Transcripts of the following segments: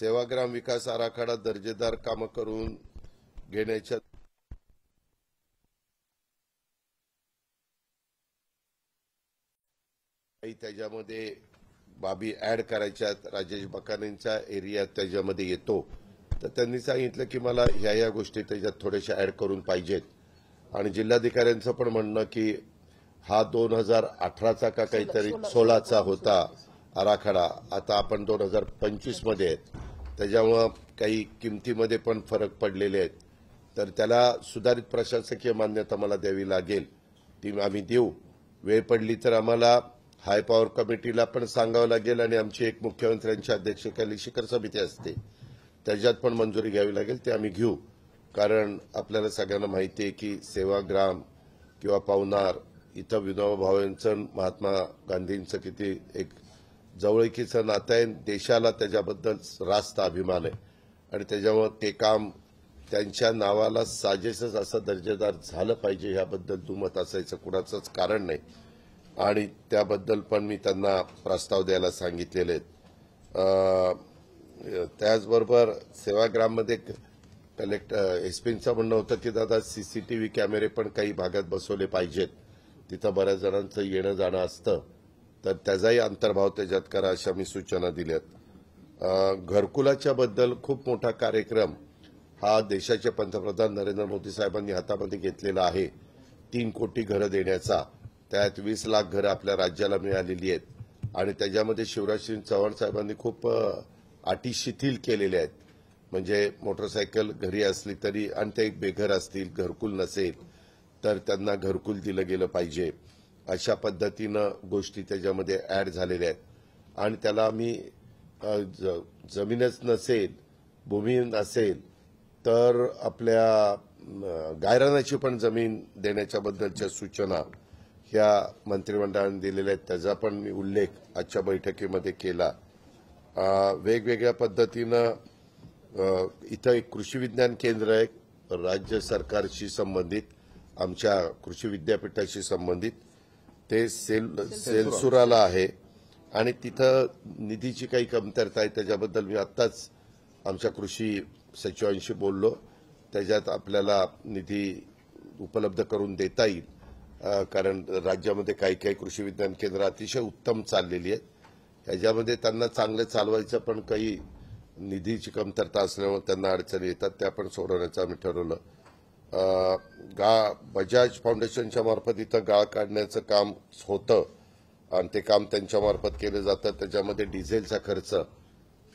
सेवाग्राम विकास आराखडा दर्जेदार कामं करून घेण्याच्या त्याच्यामध्ये बाबी ऍड करायच्यात. राजेश बकानेंचा एरिया त्याच्यामध्ये येतो, तर त्यांनी सांगितलं की मला ह्या गोष्टी त्याच्यात थोड्याशा ऍड करून पाहिजेत. आणि जिल्हाधिकाऱ्यांचं पण म्हणणं की हा 2018चा का काहीतरी 16चा होता आराखडा, आता आपण 2025 मध्ये आहेत, त्याच्यामुळं काही किमतीमध्ये पण फरक पडलेले आहेत. तर त्याला सुधारित प्रशासकीय मान्यता मला द्यावी लागेल, ती आम्ही देऊ. वेळ पडली तर आम्हाला हाय पॉवर कमिटीला पण सांगावं लागेल आणि आमची एक मुख्यमंत्र्यांच्या अध्यक्षतेखाली शिखर समिती असते, त्याच्यात पण मंजुरी घ्यावी लागेल, ते आम्ही घेऊ. कारण आपल्याला सगळ्यांना माहिती आहे की सेवाग्राम किंवा पवनार इथं विनोबा भावेंचं, महात्मा गांधींचं किती एक जवळकीचं नातं आहे. देशाला त्याच्याबद्दल रास्त अभिमान आहे आणि त्याच्यामुळे ते काम त्यांच्या नावाला साजेसच असं दर्जेदार झालं पाहिजे, याबद्दल दुमत असायचं कुणाचंच कारण नाही. आणि त्याबद्दल पण मी त्यांना प्रस्ताव द्यायला सांगितलेले आहेत. त्याचबरोबर सेवाग्राममध्ये कलेक्टर एसपींचं म्हणणं होतं की दादा सीसीटीव्ही कॅमेरे पण काही भागात बसवले पाहिजेत, तिथं बऱ्याच जणांचं येणं जाणं असतं, तर त्याचाही अंतर्भाव त्याच्यात करा, अशा मी सूचना दिल्यात. घरकुलाच्या बद्दल खूप मोठा कार्यक्रम हा देशाचे पंतप्रधान नरेंद्र मोदी साहेबांनी हातामध्ये घेतलेला आहे. 3 कोटी घरं देण्याचा, त्यात 20 लाख घरं आपल्या राज्याला मिळालेली आहेत. आणि त्याच्यामध्ये शिवराजसिंग चव्हाण साहेबांनी खूप अटी शिथिल केलेल्या आहेत. म्हणजे मोटरसायकल घरी असली तरी आणि ते बेघर असतील, घरकुल नसेल तर त्यांना घरकुल दिलं गेलं पाहिजे, अशा पद्धतीनं गोष्टी त्याच्यामध्ये ऍड झालेल्या आहेत. आणि त्याला आम्ही जमीनच नसेल, भूमी नसेल तर आपल्या गायरानाची पण जमीन देण्याच्या बद्दलच्या सूचना ह्या मंत्रिमंडळाने दिलेल्या आहेत, त्याचा पण मी उल्लेख आजच्या बैठकीमध्ये केला. वेगवेगळ्या पद्धतीनं इथं एक कृषी विज्ञान केंद्र आहे राज्य सरकारशी संबंधित, आमच्या कृषी विद्यापीठाशी संबंधित, ते सेलसुराला आहे. आणि तिथं निधीची काही कमतरता आहे, त्याच्याबद्दल मी आत्ताच आमच्या कृषी सचिवांशी बोललो. त्याच्यात आपल्याला निधी उपलब्ध करून देता येईल, कारण राज्यामध्ये काही काही कृषी विज्ञान केंद्र अतिशय उत्तम चाललेली आहेत. ह्याच्यामध्ये त्यांना चांगलं चालवायचं, पण काही निधीची कमतरता असल्यामुळे त्यांना अडचणी येतात, त्या पण सोडवण्याचं आम्ही ठरवलं. बजाज फाउंडेशनच्या मार्फत इथं गाळ काढण्याचं काम होतं आणि ते काम त्यांच्यामार्फत केलं जातं. त्याच्यामध्ये डिझेलचा खर्च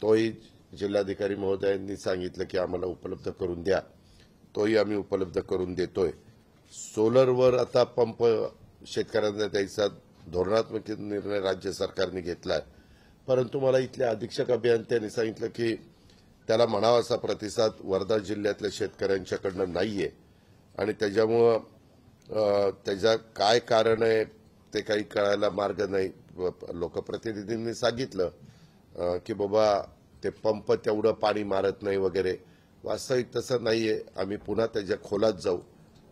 तोही जिल्हाधिकारी महोदयांनी सांगितलं की आम्हाला उपलब्ध करून द्या, तोही आम्ही उपलब्ध करून देतोय. सोलरवर आता पंप शेतकऱ्यांना द्यायचा धोरणात्मक निर्णय राज्य सरकारने घेतलाय, परंतु मला इथल्या अधीक्षक अभियंत्यांनी सांगितलं की त्याला म्हणावा असा प्रतिसाद वर्धा जिल्ह्यातल्या शेतकऱ्यांच्याकडनं नाहीये. आणि त्याच्यामुळं त्याचं काय कारण आहे ते काही कळायला मार्ग नाही. लोकप्रतिनिधींनी सांगितलं की बाबा ते पंप तेवढं पाणी मारत नाही वगैरे. वास्तविक तसं नाहीये. आम्ही पुन्हा त्याच्या खोलात जाऊ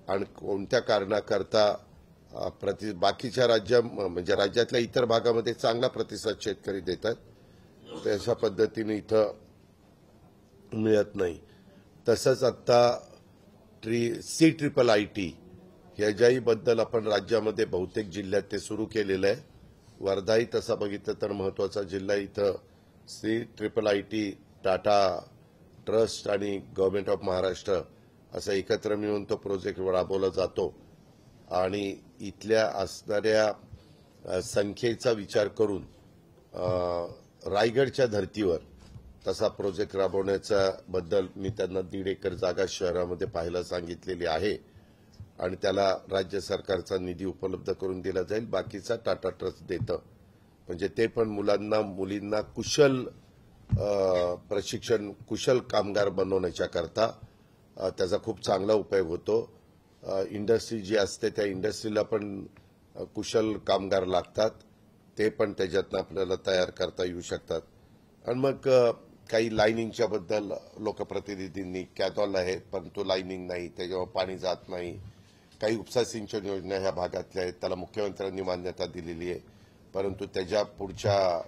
आणि कोणत्या कारणाकरता बाकीच्या म्हणजे राज्यातल्या इतर भागामध्ये चांगला प्रतिसाद शेतकरी देतात, तशा पद्धतीने इथं मिळत नाही. तसंच आता CIIT ह्याच्याही बद्दल आपण राज्यामध्ये बहुतेक जिल्ह्यात ते सुरू केलेलं आहे. वर्धाही तसा बघितलं तर महत्वाचा जिल्हा. इथं CIIT, टाटा ट्रस्ट आणि गव्हर्नमेंट ऑफ महाराष्ट्र असं एकत्र मिळून तो प्रोजेक्ट राबवला जातो. आणि इथल्या असणाऱ्या संख्येचा विचार करून रायगडच्या धर्तीवर तसा प्रोजेक्ट राबवण्याच्या बद्दल मी त्यांना 1.5 एकर जागा शहरामध्ये पाहायला सांगितलेली आहे आणि त्याला राज्य सरकारचा निधी उपलब्ध करून दिला जाईल. बाकीचा टाटा ट्रस्ट देतं, म्हणजे ते पण मुलींना कुशल प्रशिक्षण, कुशल कामगार बनवण्याच्या करता त्याचा खूप चांगला उपयोग होतो. इंडस्ट्री जी असते त्या इंडस्ट्रीला पण कुशल कामगार लागतात, ते पण त्याच्यातनं आपल्याला तयार करता येऊ शकतात. आणि मग काही लाईनिंगच्या बद्दल लोकप्रतिनिधींनी कॅनॉल आहे परंतु लाईनिंग नाही, त्याच्यावर पाणी जात नाही. काही उपसा सिंचन योजना ह्या भागातल्या आहेत, त्याला मुख्यमंत्र्यांनी मान्यता दिलेली आहे, परंतु त्याच्या पुढच्या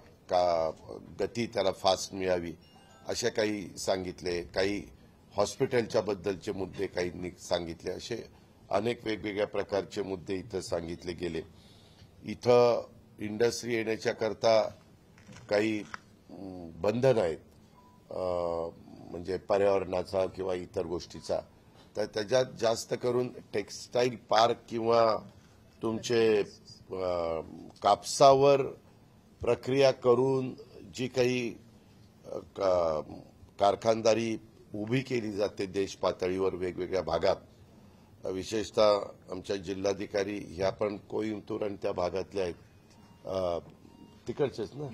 गती त्याला फास्ट मिळावी अशा काही सांगितले, काही हॉस्पिटलच्या बद्दलचे मुद्दे काही सांगितले, असे अनेक वेगवेगळ्या प्रकारचे मुद्दे इथं सांगितले गेले. इथं इंडस्ट्री येण्याच्या करता काही बंधन आहेत, म्हणजे पर्यावरणाचा किंवा इतर गोष्टीचा, तर त्याच्यात जास्त करून टेक्स्टाईल पार्क किंवा तुमचे कापसावर प्रक्रिया करून जी काही कारखानदारी उभी केली जाते देश पातळीवर वेगवेगळ्या भागात, विशेषतः आमच्या जिल्हाधिकारी ह्या पण कोइंबतूर आणि त्या भागातल्या आहेत, तिकडचेच ना,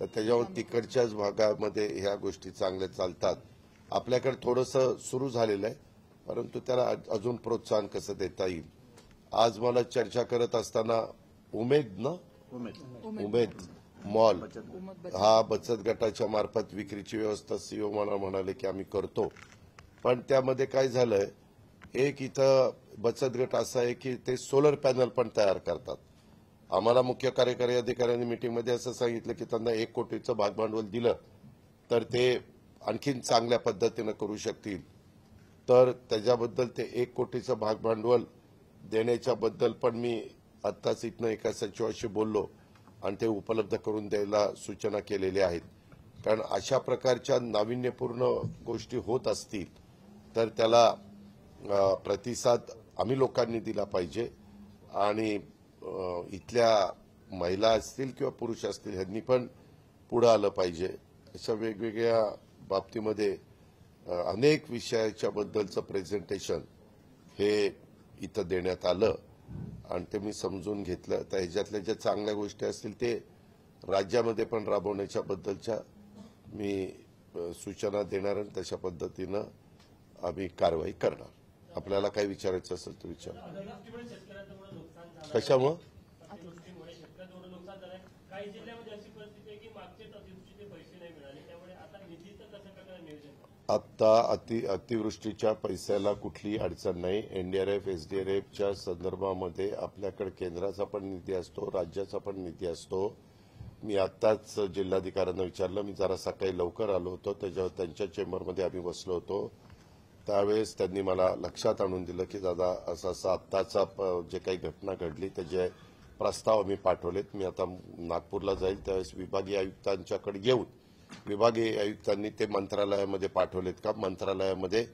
तर त्याच्यावर तिकडच्याच भागामध्ये ह्या गोष्टी चांगल्या चालतात. आपल्याकडे थोडंसं सुरू झालेलं आहे, परंतु त्याला अजून प्रोत्साहन कसं देता येईल. आज मला चर्चा करत असताना उमेद मॉल हा बचत गटाच्या मार्फत विक्रीची व्यवस्था सीओ मला म्हणाले की आम्ही करतो, पण त्यामध्ये काय झालंय, एक इथं बचत गट असा आहे की ते सोलर पॅनल पण तयार करतात. आम्हाला मुख्य कार्यकारी अधिकाऱ्यांनी मीटिंगमध्ये असं सांगितलं की त्यांना 1 कोटीचं भागभांडवल दिलं तर ते आणखीन चांगल्या पद्धतीनं करू शकतील, तर त्याच्याबद्दल ते 1 कोटीचं भागभांडवल देण्याच्या बद्दल पण मी आत्ताच इथनं एका सचिवाशी बोललो आणि ते उपलब्ध करून द्यायला सूचना केलेल्या आहेत. कारण अशा प्रकारच्या नाविन्यपूर्ण गोष्टी होत असतील तर त्याला प्रतिसाद आम्ही लोकांनी दिला पाहिजे आणि इथल्या महिला असतील किंवा पुरुष असतील ह्यांनी पण पुढे आलं पाहिजे. अशा वेगवेगळ्या बाबतीमध्ये अनेक विषयाच्या बद्दलचं प्रेझेंटेशन हे इथं देण्यात आलं आणि ते मी समजून घेतलं. तर ह्याच्यातल्या ज्या चांगल्या गोष्टी असतील ते राज्यामध्ये पण राबवण्याच्या बद्दलच्या मी सूचना देणार आणि तशा पद्धतीनं आम्ही कारवाई करणार. आपल्याला काही विचारायचं असेल तर विचारा. कशामुळे काही जिल्ह्यामध्ये अशी परिस्थिती आहे की मागच्या अतिवृष्टीचे पैसे नाही मिळाले, त्यामुळे आता निधीचं कसं प्रकारे नियोजन? आता अतिवृष्टीच्या पैशाला कुठलीही अडचण नाही. एनडीआरएफ एसडीआरएफच्या संदर्भामध्ये आपल्याकडे केंद्राचा पण निधी असतो, राज्याचा पण निधी असतो. मी आत्ताच जिल्हाधिकाऱ्यांना विचारलं, मी जरा सकाळी लवकर आलो होतो, त्याच्यावर त्यांच्या चेंबरमध्ये आम्ही बसलो होतो, त्यावेळेस त्यांनी मला लक्षात आणून दिलं की दादा असं असं आत्ताचा जे काही घटना घडली त्याचे प्रस्ताव आम्ही पाठवलेत. मी आता नागपूरला जाईल त्यावेळेस विभागीय आयुक्तांच्याकडे घेऊन विभागीय आयुक्तांनी ते मंत्रालयामध्ये पाठवलेत का. मंत्रालयामध्ये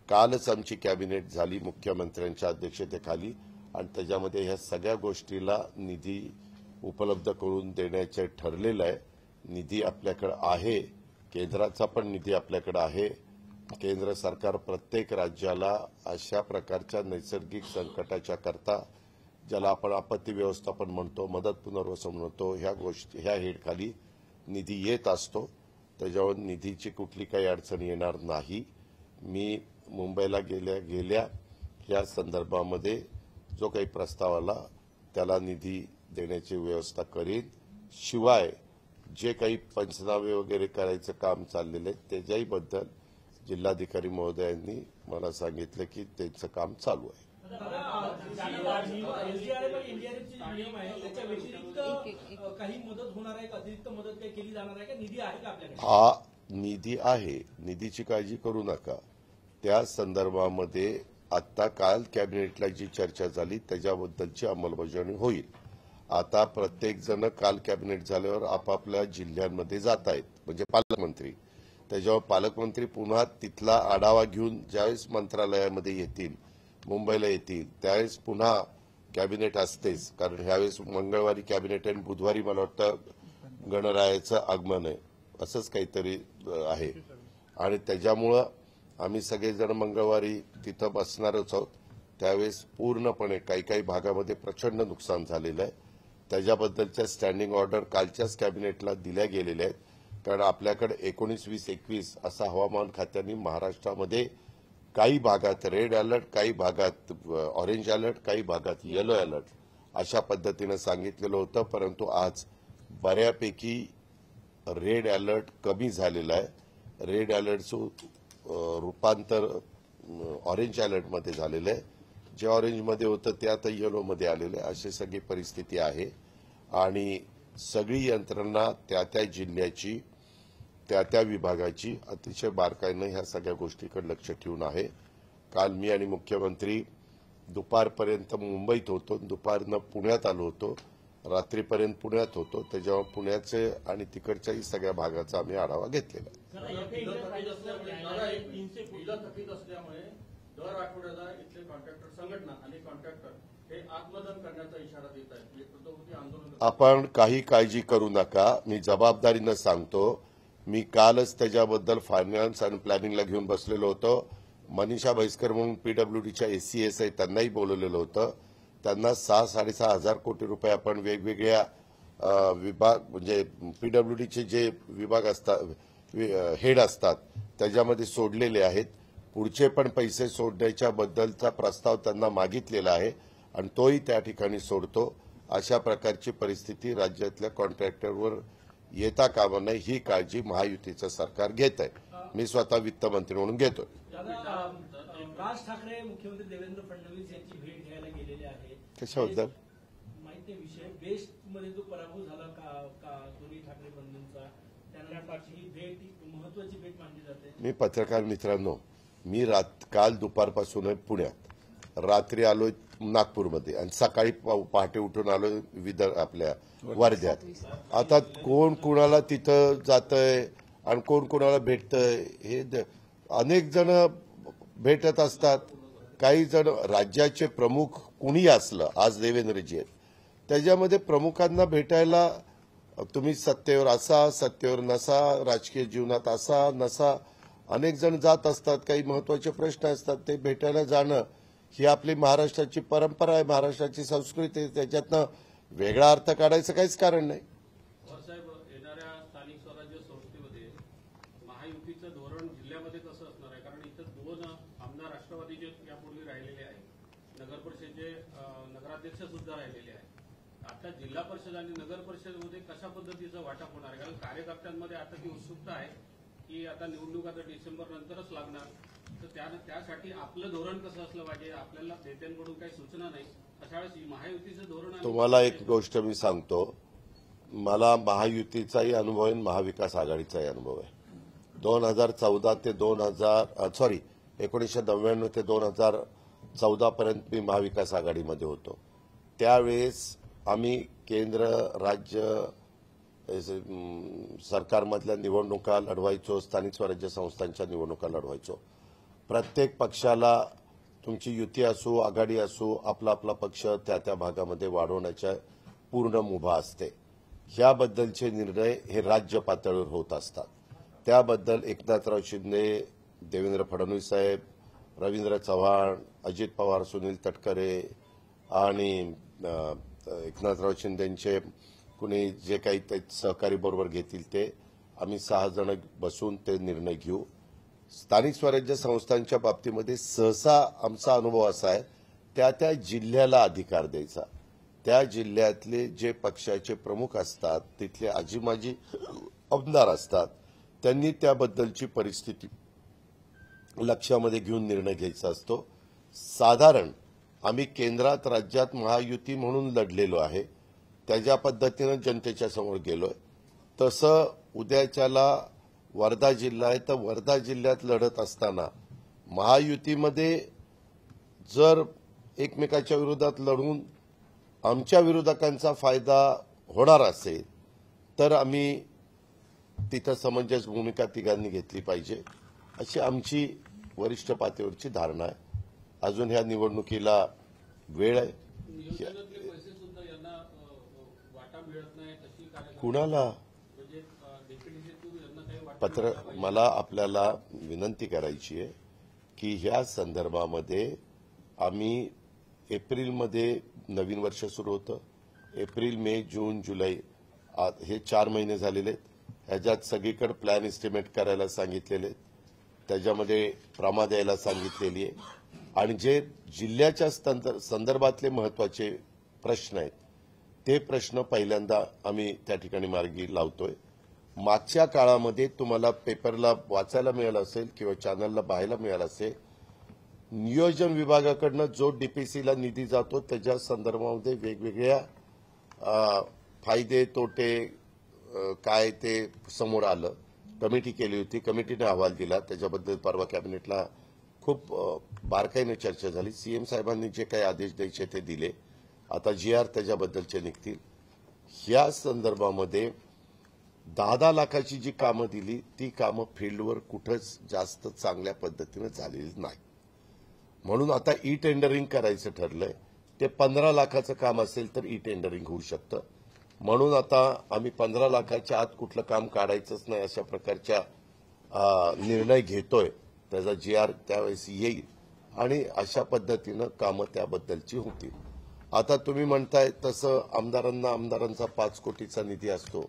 कालच आमची कॅबिनेट झाली मुख्यमंत्र्यांच्या अध्यक्षतेखाली आणि त्याच्यामध्ये ह्या सगळ्या गोष्टीला निधी उपलब्ध करून देण्याचे ठरलेलं आहे. निधी आपल्याकडे आहे, केंद्राचा पण निधी आपल्याकडे आहे. केंद्र सरकार प्रत्येक राज्याला अशा प्रकारच्या नैसर्गिक संकटाच्या करता, ज्याला आपण आपत्ती व्यवस्थापन म्हणतो, मदत पुनर्वसन म्हणतो, ह्या हेडखाली निधी येत असतो. त्याच्यावर निधीची कुठली काही अडचण येणार नाही. मी मुंबईला गेल्या या संदर्भामध्ये जो काही प्रस्ताव आला त्याला निधी देण्याची व्यवस्था करीन. शिवाय जे काही पंचनामे वगैरे करायचं काम चाललेलं आहे त्याच्याही बद्दल जिल्हाधिकारी महोदयांनी मला सांगितलं की त्यांचं काम चालू आहे. हा निधी आहे, निधीची काळजी करू नका. त्या संदर्भामध्ये आता काल कॅबिनेटला जी चर्चा झाली त्याच्याबद्दलची अंमलबजावणी होईल. आता प्रत्येक जण काल कॅबिनेट झाल्यावर आपापल्या जिल्ह्यांमध्ये जात आहेत, म्हणजे पालकमंत्री. त्याच्यावर पालकमंत्री पुन्हा तिथला आढावा घेऊन ज्यावेळेस मंत्रालयामध्ये येतील, मुंबईला येतील, त्यावेळेस पुन्हा कॅबिनेट असतेच. कारण ह्यावेळेस मंगळवारी कॅबिनेट आणि बुधवारी मला वाटतं गणरायाचं आगमन आहे, असंच काहीतरी आहे. आणि त्याच्यामुळं आम्ही सगळेजण मंगळवारी तिथं बसणारच आहोत. त्यावेळेस पूर्णपणे काही काही भागामध्ये प्रचंड नुकसान झालेलं आहे. त्याच्याबद्दलच्या स्टँडिंग ऑर्डर कालच्याच कॅबिनेटला दिल्या गेलेल्या आहेत. कारण आपल्याकडे 19, 20, 21 असा हवामान खात्याने महाराष्ट्रामध्ये काही भागात रेड अलर्ट, काही भागात ऑरेंज अलर्ट, काही भागात येलो अलर्ट अशा पद्धतीनं सांगितलेलं होतं. परंतु आज बऱ्यापैकी रेड अलर्ट कमी झालेला आहे. रेड अलर्टचं रूपांतर ऑरेंज अलर्टमध्ये झालेलं आहे. जे ऑरेंजमध्ये होतं ते आता येलोमध्ये आलेलं आहे. अशी सगळी परिस्थिती आहे आणि सगळी यंत्रणा त्या त्या जिल्ह्याची त्या विभागाची अतिशय बारकाईनं ह्या सगळ्या गोष्टीकडे लक्ष ठेवून आहे. काल मी आणि मुख्यमंत्री दुपारपर्यंत मुंबईत होतो, दुपारनं पुण्यात आलो होतो, रात्रीपर्यंत पुण्यात होतो. त्याच्यावर पुण्याचे आणि तिकडच्याही सगळ्या भागाचा आम्ही आढावा घेतलेला आहे. थकीत असल्यामुळे दर आठवड्याला इथले कॉन्ट्रॅक्टर संघटना आणि कॉन्ट्रॅक्टर हे आत्मदहन करण्याचा इशारा देत आहेत. प्रत्येक आंदोलन आपण काही काळजी करू नका, मी जबाबदारीनं सांगतो. मी कालच त्याच्याबद्दल फायनान्स आणि प्लॅनिंगला घेऊन बसलेलो होतो. मनीषा म्हैसकर म्हणून पीडब्ल्यूडीच्या एसीएस आहे, त्यांनाही बोलवलेलं होतं. त्यांना 6-6.5 हजार कोटी रुपये आपण वेगवेगळ्या विभाग म्हणजे पीडब्ल्यूडीचे जे विभाग असतात हेड असतात त्याच्यामध्ये सोडलेले आहेत. पुढचे पण पैसे सोडण्याच्या बद्दलचा प्रस्ताव त्यांना मागितलेला आहे आणि तोही त्या ठिकाणी सोडतो. अशा प्रकारची परिस्थिती राज्यातल्या कॉन्ट्रॅक्टरवर येता कामा नये ही काळजी महायुतीचं सरकार घेत आहे. मी स्वतः वित्तमंत्री म्हणून घेतोय. राज ठाकरे मुख्यमंत्री देवेंद्र फडणवीस यांची भेट घ्यायला गेलेले आहेत. कशाबद्दल माहिती विषय बेस्टमध्ये जो पराभव झाला का दोन्ही ठाकरे बंधूंचा, त्यानंतर ही भेट महत्वाची भेट मानली जाते. मी पत्रकार मित्रांनो, मी काल दुपारपासून पुण्यात, रात्री आलोय नागपूरमध्ये आणि सकाळी पहाटे उठून आलोय आपल्या वर्ध्यात. आता कोण कुणाला तिथं जातंय आणि कोण कुणाला भेटतंय हे अनेक जण भेटत असतात. काही जण राज्याचे प्रमुख कुणी असलं, आज देवेंद्रजी आहेत, त्याच्यामध्ये प्रमुखांना भेटायला तुम्ही सत्तेवर असा सत्तेवर नसा, राजकीय जीवनात असा नसा, अनेक जण जात असतात. काही महत्वाचे प्रश्न असतात ते भेटायला जाणं ही आपली महाराष्ट्राची परंपरा आहे, महाराष्ट्राची संस्कृती आहे. त्याच्यातनं वेगळा अर्थ काढायचं काहीच कारण नाही. साहेब, येणाऱ्या स्थानिक स्वराज्य संस्थेमध्ये महायुतीचं धोरण जिल्ह्यामध्ये कसं असणार आहे? कारण इथं 2 आमदार राष्ट्रवादीचे यापूर्वी राहिलेले आहेत, नगर परिषदेचे नगराध्यक्ष सुद्धा राहिलेले आहेत. आता जिल्हा परिषद आणि नगर परिषदेमध्ये कशा पद्धतीचं वाटप होणार आहे? कारण कार्यकर्त्यांमध्ये आता ती उत्सुकता आहे की आता निवडणूक आता डिसेंबर नंतरच लागणार, तर त्यासाठी आपलं धोरण कसं असलं पाहिजे? आपल्याला नेत्यांकडून काही सूचना नाही, अशा वेळेस महायुतीचं धोरण. तुम्हाला एक गोष्ट मी सांगतो, मला महायुतीचाही अनुभव आहे, महाविकास आघाडीचाही अनुभव आहे. 2014 ते 1999 ते 2014 पर्यंत मी महाविकास आघाडीमध्ये होतो. त्यावेळेस आम्ही केंद्र राज्य सरकारमधल्या निवडणुका लढवायचो, स्थानिक स्वराज्य संस्थांच्या निवडणुका लढवायचो. प्रत्येक पक्षाला तुमची युती असो आघाडी असो आपला आपला पक्ष त्या भागामध्ये वाढवण्याच्या पूर्ण मुभा असते. ह्याबद्दलचे निर्णय हे राज्य पातळीवर होत असतात. त्याबद्दल एकनाथराव शिंदे, देवेंद्र फडणवीस साहेब, रवींद्र चव्हाण, अजित पवार, सुनील तटकरे आणि एकनाथराव शिंदेचे कुणी जे काही ते सहकारी बरोबर घेतील ते आम्ही 6 जण बसून ते निर्णय घेऊ. स्थानिक स्वराज्य संस्थांच्या बाबतीमध्ये सहसा आमचा अनुभव असा आहे, त्या जिल्ह्याला अधिकार द्यायचा. त्या जिल्ह्यातले जे पक्षाचे प्रमुख असतात, तिथले आजीमाजी आमदार असतात, त्यांनी त्याबद्दलची परिस्थिती लक्षामध्ये घेऊन निर्णय घ्यायचा असतो. साधारण आम्ही केंद्रात राज्यात महायुती म्हणून लढलेलो आहे, त्याच्या पद्धतीनं जनतेच्या समोर गेलोय. तसं उद्याच्याला वर्धा जिल्हा आहे, तर वर्धा जिल्ह्यात लढत असताना महायुतीमध्ये जर एकमेकाच्या विरोधात लढून आमच्या विरोधकांचा फायदा होणार असेल तर आम्ही तिथं समंजस भूमिका तिघांनी घेतली पाहिजे, अशी आमची वरिष्ठ पातळीवरची धारणा आहे. अजून ह्या निवडणुकीला वेळ आहे. पैसे सुद्धा यांना वाटा मिळत नाही, कुणाला पत्र मला आपल्याला विनंती करायची आहे की ह्या संदर्भामध्ये आम्ही एप्रिलमध्ये नवीन वर्ष सुरू होतं. एप्रिल, मे, जून, जुलै हे 4 महिने झालेले आहेत. ह्याच्यात सगळीकडे प्लॅन एस्टिमेट करायला सांगितलेले आहेत, त्याच्यामध्ये प्रमा द्यायला सांगितलेली आहे आणि जे जिल्ह्याच्या संदर्भातले महत्वाचे प्रश्न आहेत ते प्रश्न पहिल्यांदा आम्ही त्या ठिकाणी मार्गी लावतोय. मागच्या काळामध्ये तुम्हाला पेपरला वाचायला मिळालं असेल किंवा चॅनलला पाहायला मिळालं असेल, नियोजन विभागाकडनं जो डीपीसीला निधी जातो त्याच्या संदर्भामध्ये वेगवेगळ्या फायदे तोटे काय ते समोर आलं कमिटी केली होती. कमिटीने अहवाल दिला. त्याच्याबद्दल परवा कॅबिनेटला खूप बारकाईने चर्चा झाली. सीएम साहेबांनी जे काही आदेश द्यायचे ते दिले. आता GR त्याच्याबद्दलचे निघतील. या संदर्भामध्ये 10-10 लाखाची जी कामं दिली ती कामं फील्डवर कुठंच जास्त चांगल्या पद्धतीने झालेली नाही. म्हणून आता ई टेंडरिंग करायचं ठरलंय. ते 15 लाखाचं काम असेल तर ई टेंडरिंग होऊ शकतं. म्हणून आता आम्ही 15 लाखाच्या आत कुठलं काम काढायचंच नाही अशा प्रकारच्या निर्णय घेतोय. त्याचा GR त्यावेळेस येईल आणि अशा पद्धतीनं कामं त्याबद्दलची होतील. आता तुम्ही म्हणताय तसं आमदारांचा 5 कोटीचा निधी असतो.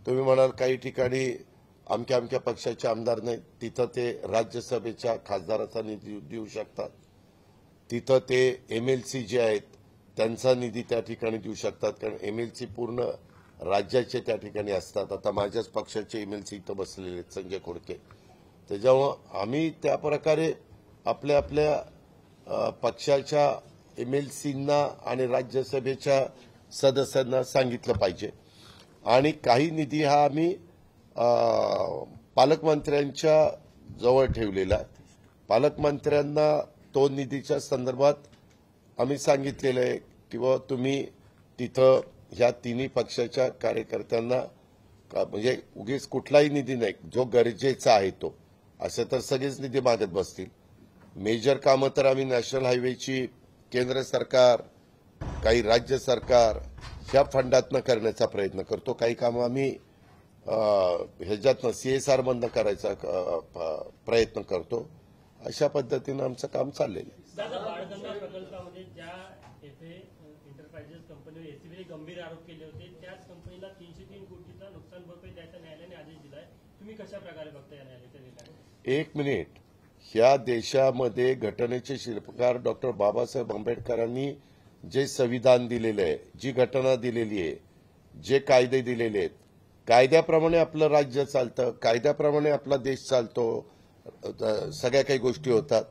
तुम्ही म्हणाल काही ठिकाणी अमक्या पक्षाचे आमदार नाही, तिथं ते राज्यसभेच्या खासदाराचा निधी देऊ शकतात. तिथं ते MLC जे आहेत त्यांचा निधी त्या ठिकाणी देऊ शकतात. कारण MLC पूर्ण राज्याचे त्या ठिकाणी असतात. आता माझ्याच पक्षाचे MLC इथं बसलेले आहेत, संजय खोडके. त्याच्यामुळं आम्ही त्या प्रकारे आपल्या पक्षाच्या MLCंना आणि राज्यसभेच्या सदस्यांना सांगितलं पाहिजे. आणि काही निधी हा आम्ही पालकमंत्र्यांच्या जवळ ठेवलेला आहे. पालकमंत्र्यांना तो निधीच्या संदर्भात आम्ही सांगितलेलं आहे किंवा तुम्ही तिथं ह्या तिन्ही पक्षाच्या कार्यकर्त्यांना म्हणजे उगीच कुठलाही निधी नाही, जो गरजेचा आहे तो. असं तर सगळेच निधी मागत बसतील. मेजर कामं तर आम्ही नॅशनल हायवेची केंद्र सरकार, काही राज्य सरकार ह्या फंडातनं करण्याचा प्रयत्न करतो. काही कामं आम्ही ह्याच्यातनं CSR मधनं करायचा प्रयत्न करतो. अशा पद्धतीनं आमचं काम चाललेलं आहे. दादा, बाळगंगा प्रकल्पामध्ये ज्या येथे एंटरप्राइजेस कंपनीवर एसीबीने गंभीर आरोप केले होते त्याच कंपनीला 303 कोटीचा नुकसान भरपाई द्यायचा न्यायालयाने आदेश दिलाय. तुम्ही कशा प्रकारे बघता या न्यायालयाच्या निर्णयाला? एक मिनिट. ह्या देशामध्ये घटनेचे शिल्पकार डॉक्टर बाबासाहेब आंबेडकरांनी जे संविधान दिलेलं आहे, जी घटना दिलेली आहे, जे कायदे दिलेले आहेत, कायद्याप्रमाणे आपलं राज्य चालतं, कायद्याप्रमाणे आपला देश चालतो, सगळ्या काही गोष्टी होतात.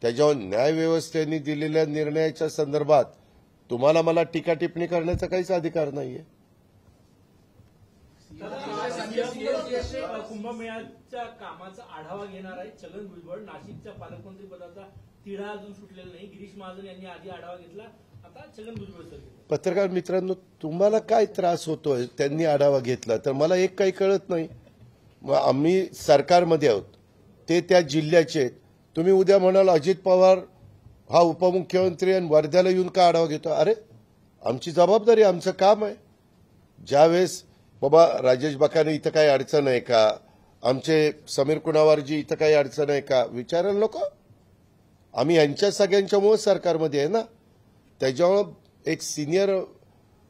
त्याच्यावर न्यायव्यवस्थेने दिलेल्या निर्णयाच्या संदर्भात तुम्हाला मला टीका टिप्पणी करण्याचा काहीच अधिकार नाहीये. कुंभमेळ्याच्या कामाचा आढावा घेणार आहे छगन भुजबळ. नाशिकच्या पालकमंत्री पदाचा तिढा अजून सुटलेला नाही. गिरीश महाजन यांनी आधी आढावा घेतला, आता छगन भुजबळ सर. पत्रकार मित्रांनो, तुम्हाला काय त्रास होतोय? त्यांनी आढावा घेतला तर मला एक काही कळत नाही. मग आम्ही सरकारमध्ये आहोत, ते त्या जिल्ह्याचे आहेत. तुम्ही उद्या म्हणाल अजित पवार हा उपमुख्यमंत्री आणि वर्ध्याला येऊन का आढावा घेतो? अरे, आमची जबाबदारी, आमचं काम आहे. ज्यावेळेस बाबा राजेश बकाने इथं काही अडचण आहे का, आमचे समीर कुणावारजी इथं काही अडचण आहे का विचारायला नको. आम्ही यांच्या सगळ्यांच्यामुळे सरकारमध्ये आहे ना. त्याच्यामुळं एक सिनियर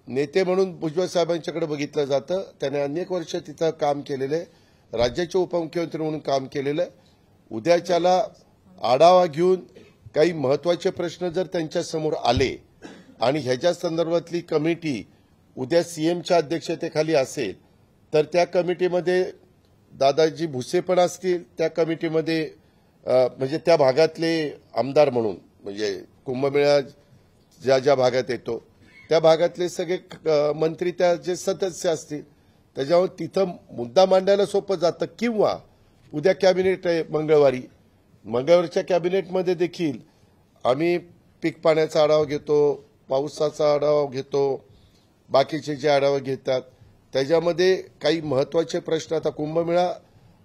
नेते म्हणून भुजबळ साहेबांच्याकडे बघितलं जातं. त्याने अनेक वर्ष तिथं काम केलेलं आहे, राज्याचे उपमुख्यमंत्री म्हणून काम केलेलं आहे. उद्याच्याला आढावा घेऊन काही महत्वाचे प्रश्न जर त्यांच्यासमोर आले आणि ह्याच्या संदर्भातली कमिटी उद्या सीएमच्या अध्यक्षतेखाली असेल तर त्या कमिटीमध्ये दादाजी भुसे पण असतील. त्या कमिटीमध्ये म्हणजे त्या भागातले आमदार म्हणून, म्हणजे कुंभमेळा ज्या भागात येतो त्या भागातले सगळे मंत्री त्या जे सदस्य असतील, त्याच्यावर तिथं मुद्दा मांडायला सोपं जातं. किंवा उद्या कॅबिनेट आहे मंगळवारच्या कॅबिनेटमध्ये देखील आम्ही पीक पाण्याचा आढावा घेतो, पावसाचा आढावा घेतो, बाकीचे जे आढावा घेतात त्याच्यामध्ये काही महत्वाचे प्रश्न. आता कुंभमेळा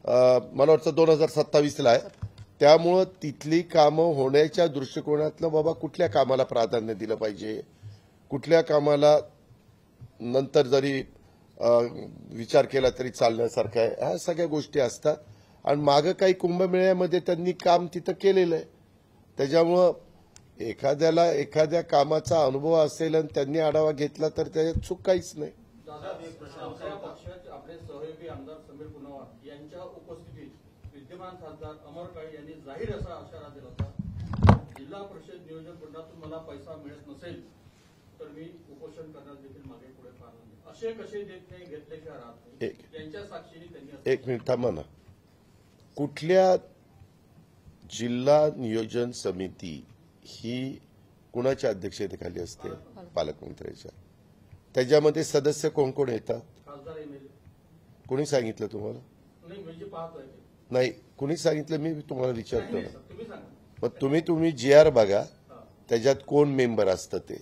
मला वाटतं 2027ला आहे. त्यामुळं तिथली कामं होण्याच्या दृष्टिकोनातलं बाबा कुठल्या कामाला प्राधान्य दिलं पाहिजे, कुठल्या कामाला नंतर जरी विचार केला तरी चालण्यासारखं आहे, ह्या सगळ्या गोष्टी असतात. आणि मागं काही कुंभमेळ्यामध्ये त्यांनी काम तिथं केलेलं आहे. त्याच्यामुळं एखाद्याला एखाद्या कामाचा अनुभव असेल आणि त्यांनी आढावा घेतला तर त्याच्यात चूक काहीच नाही. आपले सहयोगी आमदार समीर कुणावार यांच्या उपस्थितीत विद्यमान खासदार अमर काळे यांनी जाहीर असा इशारा दिला होता, जिल्हा परिषद नियोजन मंडळातून मला पैसा मिळत नसेल तर मी उपोषण करण्यास देखील मागे पुढे पाहणार नाही. असे कसे घेतल्याशिवाय राहत नाही. त्यांच्या साक्षीने त्यांनी एक मिनिट थांबा ना. कुठल्या जिल्हा नियोजन समिती ही कुणाच्या अध्यक्षतेखाली असते? पालकमंत्र्याच्या. त्याच्यामध्ये सदस्य कोण कोण येतात? खासदार MLA कोणी सांगितलं तुम्हाला? नाही म्हणजे पाहतोय ते. नाही, कुणी सांगितलं? मी तुम्हाला विचारतो नाही, ना. सर, तुम्ही सांगा. मग तुम्ही GR बघा, हा. त्याच्यात कोण मेंबर असतं ते.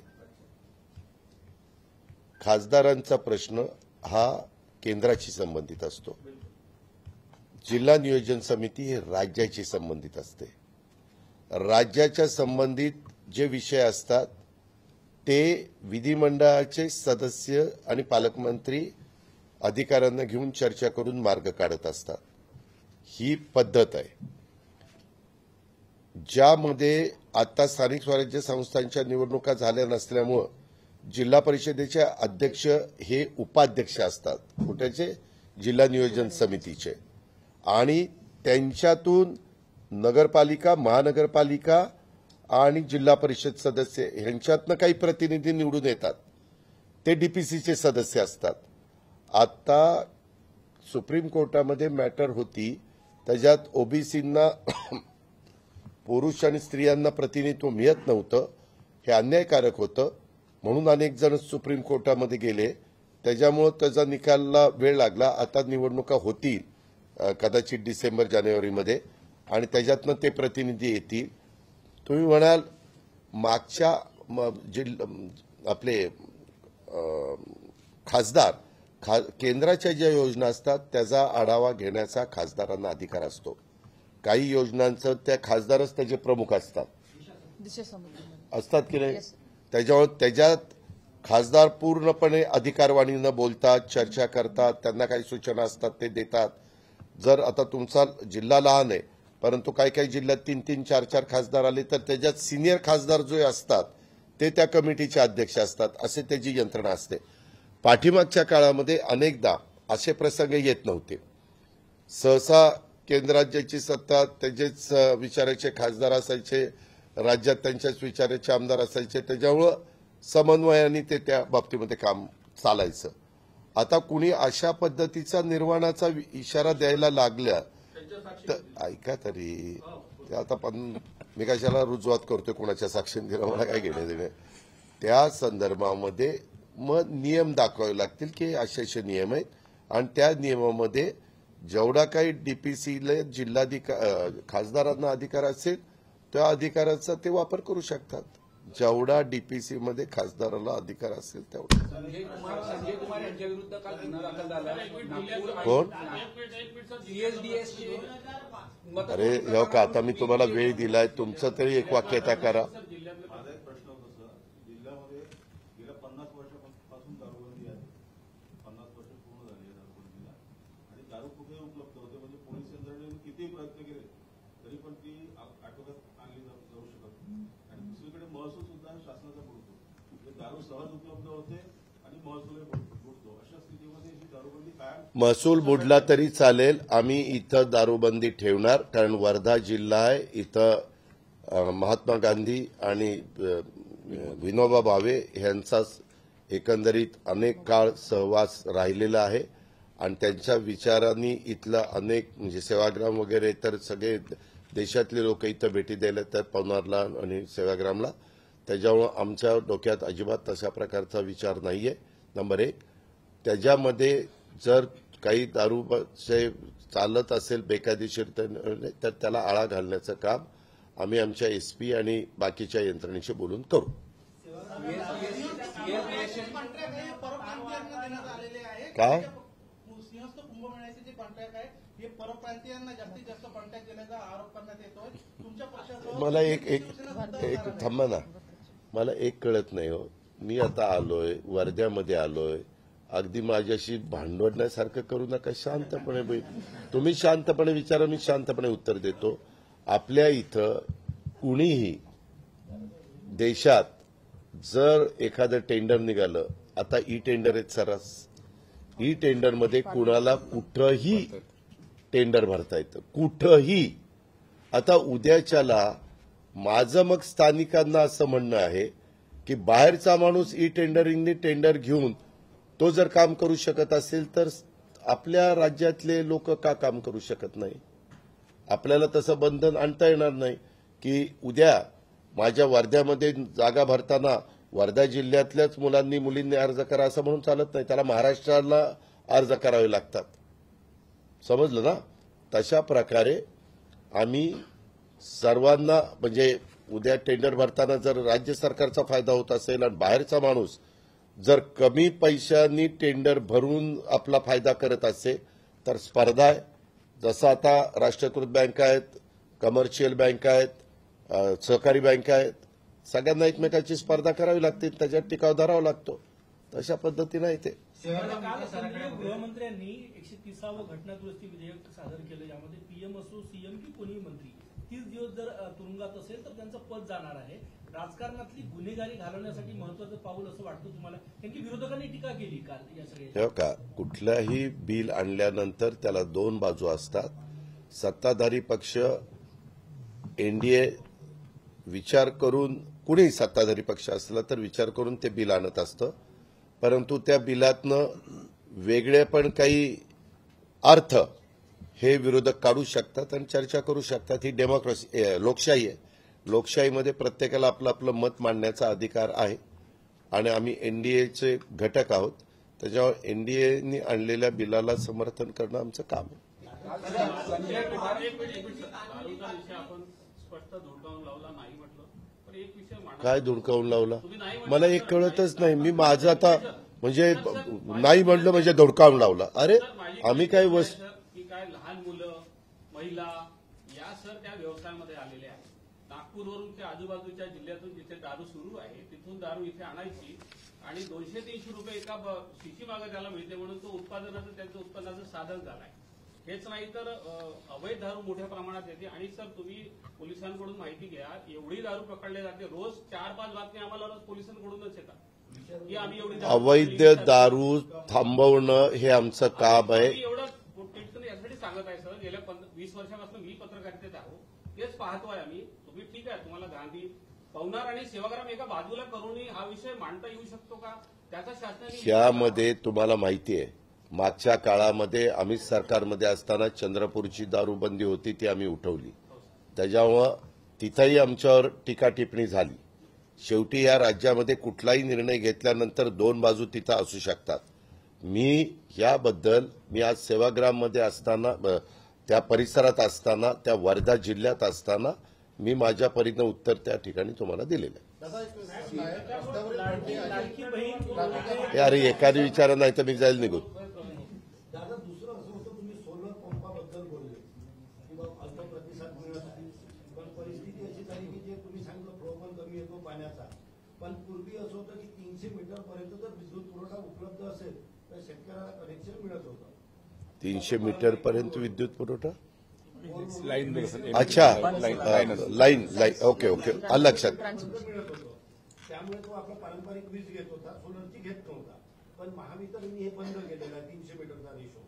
खासदारांचा प्रश्न हा केंद्राशी संबंधित असतो. जिल्हा नियोजन समिती ही राज्याशी संबंधित असते. राज्याच्या संबंधित जे विषय असतात ते विधिमंडळाचे सदस्य आणि पालकमंत्री अधिकाऱ्यांना घेऊन चर्चा करून मार्ग काढत असतात. ही पद्धत आहे. ज्यामध्ये आता स्थानिक स्वराज्य संस्थांच्या निवडणुका झाल्या नसल्यामुळं जिल्हा परिषदेचे अध्यक्ष हे उपाध्यक्ष असतात. कुठेचे? जिल्हा नियोजन समितीचे. आणि त्यांच्यातून नगरपालिका, महानगरपालिका आणि जिल्हा परिषद सदस्य यांच्यातनं काही प्रतिनिधी निवडून येतात. ते डीपीसीचे सदस्य असतात. आता सुप्रीम कोर्टामध्ये मॅटर होती, त्याच्यात ओबीसींना पुरुष आणि स्त्रियांना प्रतिनिधित्व मिळत नव्हतं. हे अन्यायकारक होतं. म्हणून अनेक जण सुप्रीम कोर्टामध्ये गेले. त्याच्यामुळे त्याचा निकालला वेळ लागला. आता निवडणुका होतील कदाचित डिसेंबर जानेवारीमध्ये आणि त्याच्यातनं ते प्रतिनिधी येतील. तुम्ही म्हणाल मागच्या आपले खासदार केंद्राच्या ज्या योजना असतात त्याचा आढावा घेण्याचा खासदारांना अधिकार असतो. काही योजनांचं त्या खासदारच त्याचे प्रमुख असतात असतात की नाही. त्याच्यात खासदार पूर्णपणे अधिकारवाणी न बोलतात, चर्चा करतात. त्यांना काही सूचना असतात ते देतात. जर आता तुमचा जिल्हा लहान आहे परंतु काही काही जिल्ह्यात 3-3, 4-4 खासदार आले तर त्याच्यात सिनियर खासदार जे असतात ते त्या कमिटीचे अध्यक्ष असतात. असे त्याची यंत्रणा असते. पाठीमागच्या काळामध्ये अनेकदा असे प्रसंग येत नव्हते. सहसा केंद्रात ज्याची सत्ता त्याचेच विचाराचे खासदार असायचे, राज्यात त्यांच्याच विचाराचे आमदार असायचे. त्याच्यामुळं समन्वयाने ते त्या बाबतीमध्ये काम चालायचं. आता कुणी अशा पद्धतीचा निर्वाणाचा इशारा द्यायला लागल्या तर ऐका तरी. ते आता पण मी कशाला रुजवात करतोय कोणाच्या साक्षीने दिलं, मला काय घेणे देणे. त्या संदर्भामध्ये मग नियम दाखवावे लागतील की असे नियम आहेत आणि त्या नियमामध्ये जेवढा काही डीपीसीला खासदारांना अधिकार असेल त्या अधिकाराचा ते वापर करू शकतात. जेवढा डीपीसी मध्ये खासदाराला अधिकार असेल तेवढा. संजय कुमार यांच्या विरुद्ध काल गुन्हा दाखल झाला. कोण? CSDS अरे हो का, आता मी तुम्हाला वेळ दिलाय. तुमचं तरी एक वाक्यता करा. माझा एक प्रश्न होता सर, जिल्ह्यामध्ये गेल्या 50 वर्षापासून दारूबंदी आहे. 50 वर्ष पूर्ण झाली आहे दारूबंदीला आणि दारू कुठे उपलब्ध होते म्हणजे पोलीस यंत्रणेने किती प्रयत्न केले तरी पण ती आटोक्यात आणली जाऊ शकत नाही. आणि दुसरीकडे महसूल सुद्धा शासनाचा बुडतो. म्हणजे दारू सहज उपलब्ध होते आणि महसूल बुडतो. अशा स्थितीमध्ये ही दारूबंदी कायम महसूल बुडला तरी चालेल. आम्ही इथं दारूबंदी ठेवणार कारण वर्धा जिल्हा आहे. इथं महात्मा गांधी आणि विनोबा भावे यांचा एकंदरीत अनेक काळ सहवास राहिलेला आहे आणि त्यांच्या विचारांनी इथला अनेक म्हणजे सेवाग्राम वगैरे तर सगळे देशातले लोक इथं भेटी द्यायला तर पवनारला आणि सेवाग्रामला. त्याच्यामुळं आमच्या डोक्यात अजिबात तशा प्रकारचा विचार नाहीये. नंबर 1. त्याच्यामध्ये जर काही दारू चालत असेल बेकायदेशीर तर त्याला आळा घालण्याचं काम आम्ही आमच्या SP आणि बाकीच्या यंत्रणेशी बोलून करू. काय सिंहस्थ कुंभमेळ्याचे जे कॉन्ट्रॅक्ट आहे हे परप्रांतीयांना जास्तीत जास्त कॉन्ट्रॅक्ट देण्याचा आरोप करण्यात येतोय. तुमच्या पक्षाचं मला एक थांबा ना. मला एक कळत नाही हो. मी आता आलोय वर्ध्यामध्ये आलोय. अगदी माझ्याशी भांडवण्यासारखं करू नका. शांतपणे तुम्ही शांतपणे विचारा, मी शांतपणे उत्तर देतो. आपल्या इथं कुणीही देशात जर एखादं टेंडर निघालं, आता टेंडर आहेत सर्रास. टेंडरमध्ये कुणाला कुठंही टेंडर भरता येतं, कुठंही. आता उद्याच्याला माझं मग स्थानिकांना असं म्हणणं आहे की बाहेरचा माणूस टेंडरिंगने टेंडर घेऊन तो जर काम करू शकत असेल तर आपल्या राज्यातले लोक का काम करू शकत नाही? आपल्याला तसं बंधन आणता येणार नाही की उद्या माझ्या वर्ध्यामध्ये जागा भरताना वर्धा जिल्ह्यातल्याच मुलींनी अर्ज करा असं म्हणून चालत नाही. त्याला महाराष्ट्राला अर्ज करावे लागतात. समजलं ना? तशा प्रकारे आम्ही सर्वांना म्हणजे उद्या टेंडर भरताना जर राज्य सरकारचा फायदा होत असेल आणि बाहेरचा माणूस जर कमी पैशांनी टेंडर भरून आपला फायदा करत असेल तर स्पर्धा आहे. जसं आता राष्ट्रीयकृत बँका आहेत, कमर्शियल बँका आहेत, सहकारी बँका आहेत, सगळ्यांना एकमेकांची स्पर्धा करावी लागते, त्याच्यात टिकाव धरावा लागतो. तशा पद्धतीनं आहे ते. काल केंद्रीय गृहमंत्र्यांनी 130वे घटना दुरुस्ती विधेयक सादर केलं. यामध्ये पीएम असो, सीएम की कोणीही मंत्री 30 दिवस जर तुरुंगात असेल तर त्यांचं पद जाणार आहे. राजकारणातली गुन्हेगारी घालवण्यासाठी महत्वाचं पाऊल असं वाटतं तुम्हाला? कारण की विरोधकांनी टीका केली काल या सगळ्या. हो का, कुठल्याही बिल आणल्यानंतर त्याला दोन बाजू असतात. सत्ताधारी पक्ष एनडीए विचार करून, कुणीही सत्ताधारी पक्ष असला तर विचार करून ते बिल आणत असतं, परंतु त्या बिलातनं वेगळे पण काही अर्थ हे विरोधक काढू शकतात आणि चर्चा करू शकतात. ही डेमोक्रेसी, लोकशाही आहे. लोकशाहीमध्ये प्रत्येकाला आपलं आपलं मत मांडण्याचा अधिकार आहे आणि आम्ही एनडीएचे घटक आहोत. त्याच्यावर एनडीएनी आणलेल्या बिलाला समर्थन करणं आमचं काम आहे. संजय कुमार दारूचा विषय आपण स्पष्ट धुडकावून लावला नाही म्हटलं, पण एक विषय मांडा. काय धुडकावून लावला तुम्ही नाही म्हटलं मला तर एक कळतच नाही. मी माझं आता म्हणजे नाही म्हणलं म्हणजे धुडकावून लावला. अरे आम्ही काय की काय लहान मुलं, महिला या सर त्या व्यवसायामध्ये आलेल्या आहेत. नागपूरवरून ते आजूबाजूच्या जिल्ह्यातून जिथे दारू सुरू आहे तिथून दारू इथे आणायची आणि 200-300 रुपये एका शिशी मागे त्याला मिळते म्हणून तो उत्पादनाचं त्यांचं उत्पन्नाचं साधन झालं आहे. हेच नाही तर अवैध दारू मोठ्या प्रमाणात येते. आणि सर तुम्ही पोलिसांकडून माहिती घ्या, एवढी दारू पकडली जाते, रोज 4-5 बातम्या आम्हाला रोज पोलिसांकडूनच येतात की आम्ही एवढी अवैध दारू थांबवणं हे आमचं काम आहे. एवढं यासाठी सांगत आहे सर, गेल्या 20 वर्षापासून मी पत्रकारितेत आहो, तेच पाहतोय आम्ही. तुम्ही ठीक आहे, तुम्हाला गांधी, पवनार आणि सेवाग्राम एका बाजूला करूनही हा विषय मांडता येऊ शकतो का? त्याचा शासनाने यामध्ये तुम्हाला माहिती आहे, मागच्या काळामध्ये आम्ही सरकारमध्ये असताना चंद्रपूरची दारूबंदी होती, ती आम्ही उठवली. त्याच्यामुळं तिथंही आमच्यावर टीका टिप्पणी झाली. शेवटी या राज्यामध्ये कुठलाही निर्णय घेतल्यानंतर दोन बाजू तिथं असू शकतात. मी आज सेवाग्राममध्ये असताना, त्या परिसरात असताना, त्या वर्धा जिल्ह्यात असताना मी माझ्या परीनं उत्तर त्या ठिकाणी तुम्हाला दिलेलं आहे. लाडकी बहीण अरे एखादी विचारा नाही तर मी जाईल निघून. दादा दुसरं असं होतं, तुम्ही सोलर पंपाबद्दल बोलले किंवा अल्प प्रतिसाद मिळत आहे, पण परिस्थिती अशी झाली की जे तुम्ही सांगितलं फ्लो पण कमी येतो पाण्याचा, पण पूर्वी असं होतं की 300 मीटर पर्यंत जर विद्युत पुरवठा उपलब्ध असेल तर शेतकऱ्याला कनेक्शन मिळत होतं. 300 मीटर पर्यंत विद्युत पुरवठा. लाईन अच्छा, लाईन. ओके लक्षात. मिळत होतं, त्यामुळे तो आपला पारंपरिक वीज घेत होता, सोलरची घेत नव्हता. पण महावितरणने हे बंद केलेलं आहे 300 मीटरचा रेशो.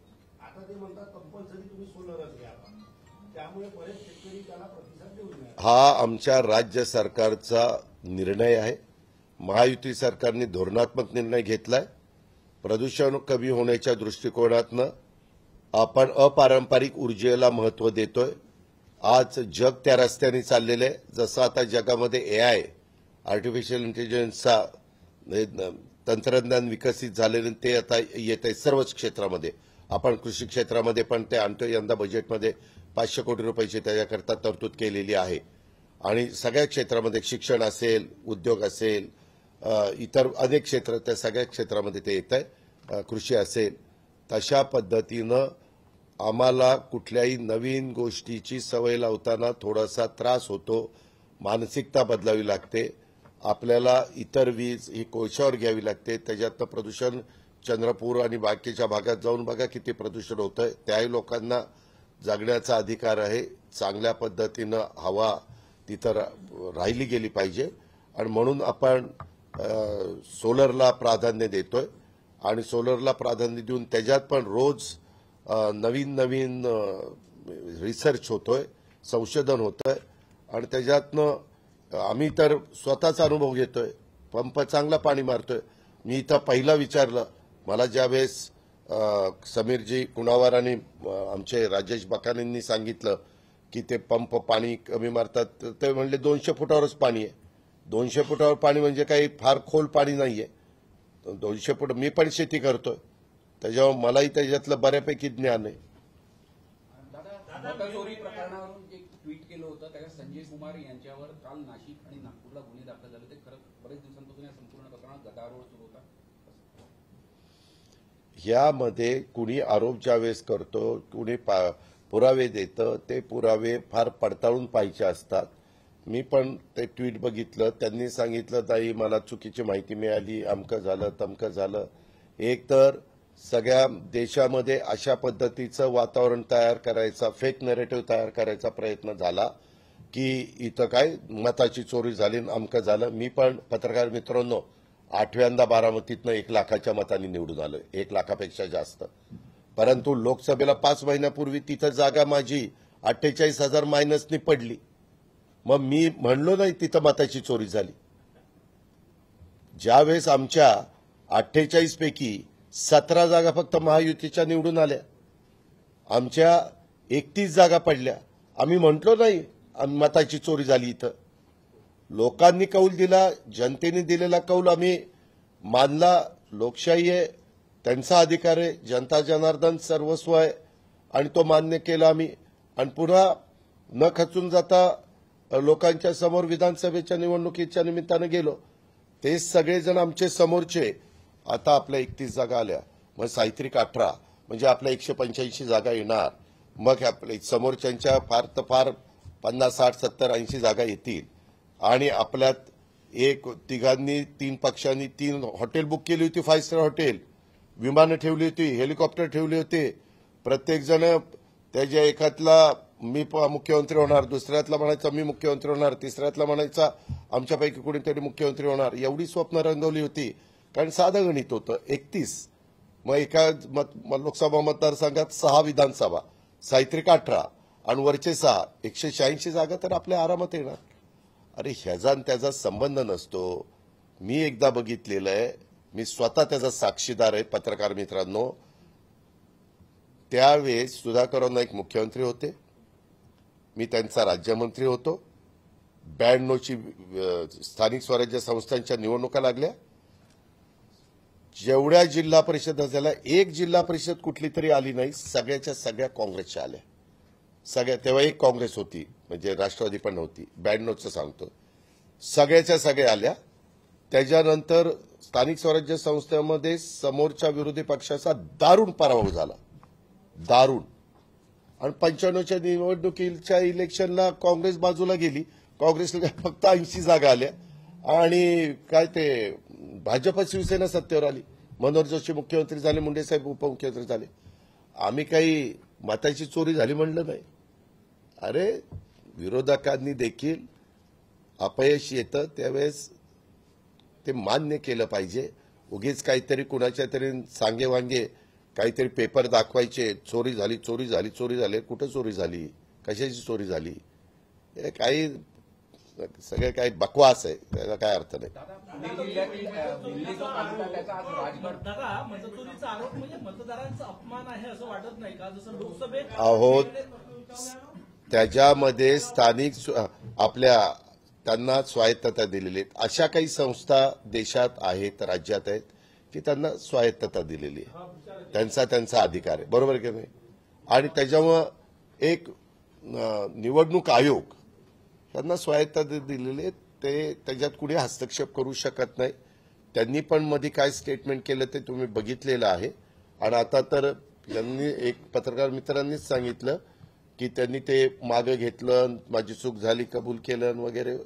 आता ते म्हणतात कंपल्सरी तुम्ही सोलरच घ्या. त्यामुळे बरेच शेतकरी त्याला प्रतिसाद देऊ नये. हा आमच्या राज्य सरकारचा निर्णय आहे. महायुती सरकारने धोरणात्मक निर्णय घेतलाय. प्रदूषण कमी होण्याच्या दृष्टिकोनातनं आपण अपारंपरिक ऊर्जेला महत्व देतोय. आज जग त्या रस्त्याने चाललेलं आहे. जसं आता जगामध्ये एआय, आर्टिफिशियल इंटेलिजन्सचा तंत्रज्ञान विकसित झालेलं ते आता येत आहे सर्वच क्षेत्रामध्ये. आपण कृषी क्षेत्रामध्ये पण ते आणतोय. यंदा बजेटमध्ये 500 कोटी रुपयाची त्याच्याकरता तरतूद केलेली आहे. आणि सगळ्या क्षेत्रामध्ये शिक्षण असेल, उद्योग असेल, इतर अनेक क्षेत्र, त्या सगळ्या क्षेत्रामध्ये ते येत आहे. कृषी असेल, तशा पद्धतीनं आम्हाला कुठल्याही नवीन गोष्टीची सवय लावताना थोडासा त्रास होतो. मानसिकता बदलावी लागते. आपल्याला इतर वीज ही कोळशावर घ्यावी लागते. त्याच्यातनं प्रदूषण, चंद्रपूर आणि बाकीच्या भागात जाऊन बघा किती प्रदूषण होतंय. त्याही लोकांना जगण्याचा अधिकार आहे. चांगल्या पद्धतीनं हवा तिथं राहिली गेली पाहिजे आणि म्हणून आपण सोलरला प्राधान्य देतोय. आणि सोलरला प्राधान्य देऊन त्याच्यात पण रोज नवीन रिसर्च होतोय, संशोधन होतंय आणि त्याच्यातनं आम्ही तर स्वतःचा अनुभव घेतोय. पंप चांगला पाणी मारतोय. मी इथं पहिला विचारलं, मला ज्यावेळेस समीरजी कुणावार आणि आमचे राजेश बकानेंनी सांगितलं की ते पंप पाणी कमी मारतात, तर ते म्हणले 200 फुटावरच पाणी आहे. 200 फुटावर पाणी म्हणजे काही फार खोल पाणी नाहीये. 200 फूट मी पण शेती करतोय, त्याच्यावर मलाही त्याच्यातलं बऱ्यापैकी ज्ञान आहे. मतचोरी प्रकरणावरून एक ट्विट केलं होतं, त्याच्या संजय कुमार यांच्यावर काल नाशिक आणि नागपूरला गुन्हे दाखल झाले होते. खरं बरेच दिवसांपासून या संपूर्ण प्रकरणात गदारोळ सुरू होता. यामध्ये कुणी आरोप ज्यावेळेस करतो, कुणी पुरावे देतं, ते पुरावे फार पडताळून पाहिजे असतात. मी पण ते ट्विट बघितलं, त्यांनी सांगितलं ताई मला चुकीची माहिती मिळाली, अमकं झालं तमकं झालं. एक तर सगळ्या देशामध्ये अशा पद्धतीचं वातावरण तयार करायचा, फेक नरेटिव्ह तयार करायचा प्रयत्न झाला की इथं काय मताची चोरी झाली, अमकं झालं. मी पण पत्रकार मित्रांनो 8व्यांदा बारामतीतनं 1 लाखाच्या मतांनी निवडून आलं, 1 लाखापेक्षा जास्त. परंतु लोकसभेला 5 महिन्यापूर्वी तिथं जागा माझी 48,000 मायनसनी पडली. मग मी म्हणलो नाही तिथं मताची चोरी झाली. ज्यावेळेस आमच्या 48 पैकी 17 जागा फक्त महायुतीच्या निवडून आल्या, आमच्या 31 जागा पडल्या. आम्ही म्हटलो नाही मताची चोरी झाली. इथं लोकांनी कौल दिला, जनतेने दिलेला कौल आम्ही मानला. लोकशाही आहे, त्यांचा अधिकार आहे, जनता जनार्दन सर्वस्व आहे आणि तो मान्य केला आम्ही. आणि पुन्हा न खचून जाता लोकांच्या समोर विधानसभेच्या निवडणुकीच्या निमित्तानं गेलो. ते सगळेजण आमचे समोरचे. आता आपल्या 31 जागा आल्या, मग साहित्रिक 18, म्हणजे आपल्या 185 जागा येणार. मग आपल्या समोरच्यांच्या फार तर फार 50, 60, 70, 80 जागा येतील. आणि आपल्यात तिघांनी 3 पक्षांनी 3 हॉटेल बुक केली होती, 5 स्टार हॉटेल, विमानं ठेवली होती, हेलिकॉप्टर ठेवले होते. प्रत्येकजण त्याच्या एकातला मी मुख्यमंत्री होणार, दुसऱ्यातला म्हणायचा मी मुख्यमंत्री होणार, तिसऱ्यातला म्हणायचा आमच्यापैकी कोणीतरी मुख्यमंत्री होणार. एवढी स्वप्न रंगवली होती. कारण साधं गणित होतं. 31, मग एका लोकसभा मतदारसंघात 6 विधानसभा, साहित्रिक 18 आणि वरचे 6, 186 जागा तर आपल्या आरामात येणार. अरे ह्याचा त्याचा संबंध नसतो. मी एकदा बघितलेलं आहे, मी स्वतः त्याचा साक्षीदार आहे. पत्रकार मित्रांनो, त्यावेळेस सुधाकर नाईक मुख्यमंत्री होते, मी त्यांचा राज्यमंत्री होतो. 92ची स्थानिक स्वराज्य संस्थांच्या निवडणुका लागल्या. जेवढ्या जिल्हा परिषद झाल्या, एक जिल्हा परिषद कुठली तरी आली नाही, सगळ्याच्या सगळ्या काँग्रेसच्या आल्या. सगळ्या तेव्हा एक काँग्रेस होती, म्हणजे राष्ट्रवादी पण नव्हती. 92चं सांगतो, सगळ्याच्या सगळ्या आल्या. त्याच्यानंतर स्थानिक स्वराज्य संस्थेमध्ये समोरच्या विरोधी पक्षाचा दारुण पराभव झाला, दारुण. आणि 95च्या निवडणुकीच्या इलेक्शनला काँग्रेस बाजूला गेली. काँग्रेसला फक्त 80 जागा आल्या आणि काय ते भाजप शिवसेना सत्तेवर आली. मनोहर जोशी मुख्यमंत्री झाले, मुंडे साहेब उपमुख्यमंत्री झाले. आम्ही काही मताची चोरी झाली म्हणलं नाही. अरे विरोधकांनी देखील अपयश येतं त्यावेळेस ते मान्य केलं पाहिजे. उगीच काहीतरी कुणाच्या तरी सांगे वांगे काहीतरी पेपर दाखवायचे, चोरी झाली चोरी झाली चोरी झाली. कुठं चोरी झाली, कशाची चोरी झाली, हे काही सगळे काही बकवास आहे, त्याचा काय अर्थ नाही. दादा, मतचोरीचा आरोप म्हणजे मतदारांचा अपमान आहे असं वाटत नाही का? जसं लोकसभेत आहोत त्याच्यामध्ये स्थानिक आपल्या त्यांना स्वायत्तता दिलेली आहे. अशा काही संस्था देशात आहेत, राज्यात आहेत की त्यांना स्वायत्तता दिलेली आहे, त्यांचा अधिकार आहे, बरोबर की नाही. आणि त्याच्यामुळं एक निवडणूक आयोग त्यांना स्वायत्तता दिलेली आहे, ते त्याच्यात कुणी हस्तक्षेप करू शकत नाही. त्यांनी पण मध्ये काय स्टेटमेंट केलं ते तुम्ही बघितलेलं आहे. आणि आता तर त्यांनी एक पत्रकार मित्रांनीच सांगितलं की त्यांनी ते मागे घेतलं, माझी चूक झाली, कबूल केलं वगैरे.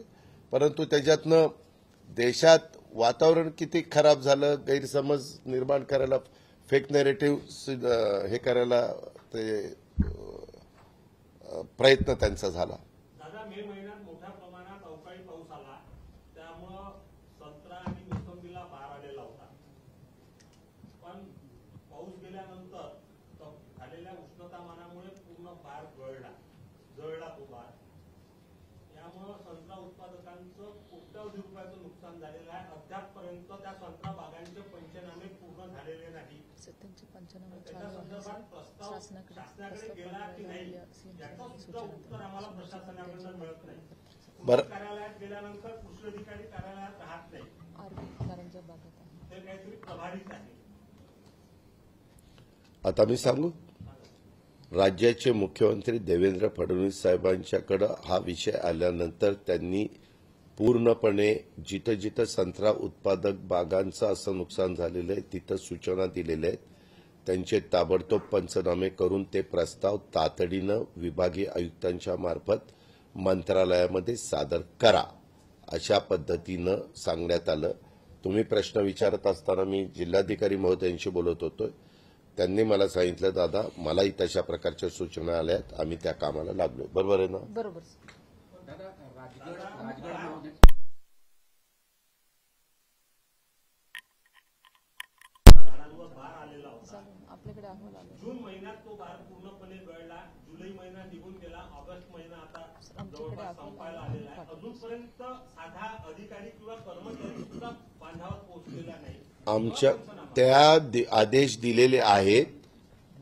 परंतु त्याच्यातनं देशात वातावरण किती खराब झालं, गैरसमज निर्माण करायला, फेक नॅरेटिव्ह हे करायला ते प्रयत्न त्यांचा झाला. दादा, मे महिन्यात मोठ्या प्रमाणात अवकाळी पाऊस आला, त्यामुळं संत्रा आणि मोसंबीला भार आलेला होता. पण पाऊस गेल्यानंतर झालेल्या उष्णतामानामुळे पूर्ण भार जळला तो भार. यामुळं संत्रा उत्पादकांचं कोट्यवधी रुपयाचं नुकसान झालेलं आहे. अद्यापपर्यंत त्या संत्रा बागांचे पंचनामे पूर्ण झालेले नाही. त्याच्या संदर्भात प्रस्ताव शासनाकडे गेला की नाही याचं सुद्धा उत्तर आम्हाला प्रशासनाकडून मिळत नाही. कार्यालयात गेल्यानंतर कृषी अधिकारी कार्यालयात राहत नाही, ते काहीतरी प्रभारीच आहे. आता मी सांगू, राज्याचे मुख्यमंत्री देवेंद्र फडणवीस साहेबांच्याकडे हा विषय आल्यानंतर त्यांनी पूर्णपणे जिथं जिथं संत्रा उत्पादक बागांचं असं नुकसान झालेलं आहे तिथं सूचना दिलेल्या आहेत. त्यांचे ताबडतोब पंचनामे करून ते प्रस्ताव तातडीनं विभागीय आयुक्तांच्या मार्फत मंत्रालयामध्ये सादर करा अशा पद्धतीनं सांगण्यात आलं. तुम्ही प्रश्न विचारत असताना मी जिल्हाधिकारी महोदयांशी बोलत होतो. त्यांनी मला सांगितलं, दादा मलाही तशा प्रकारच्या सूचना आल्यात, आम्ही त्या कामाला लागलो. बरोबर आहे ना? बरोबर. दादा राजगड झाडांवर भार आलेला होता. आपल्याकडे अहवाल आला. जून महिन्यात तो भार पूर्णपणे गळला. जुलै महिना निघून गेला. ऑगस्ट महिना आता जवळपास संपायला आलेला आहे. अजूनपर्यंत साधा अधिकारी किंवा कर्मचारी सुद्धा बांधावर पोहोचलेला नाही. आमच्या त्या आदेश दिलेले आहेत.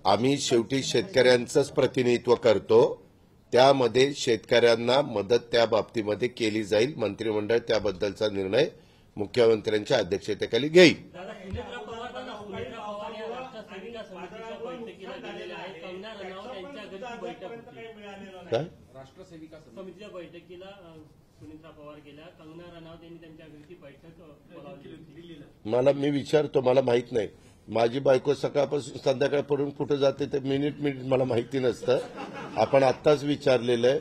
आम्ही शेवटी शेतकऱ्यांचंच प्रतिनिधित्व करतो. त्यामध्ये शेतकऱ्यांना मदत त्या बाबतीमध्ये केली जाईल. मंत्रिमंडळ त्याबद्दलचा निर्णय मुख्यमंत्र्यांच्या अध्यक्षतेखाली घेईल. दादा, सुनेत्रा पवार या राष्ट्र सेविका समितीच्या बैठकीला गेलेल्या आहेत. कंगना रनौत यांच्या घरी बैठक होती. काय? राष्ट्र सेविका समितीच्या बैठकीला सुनेत्रा पवार गेल्या. कंगना रनौत यांनी त्यांच्या घरी बैठक बोलावली होती. मी विचारतो, मला माहित नाही. माझी बायको सकाळपासून संध्याकाळपर्यंत कुठं जाते ते मिनिट मला माहिती नसतं. आपण आत्ताच विचारलेलं आहे.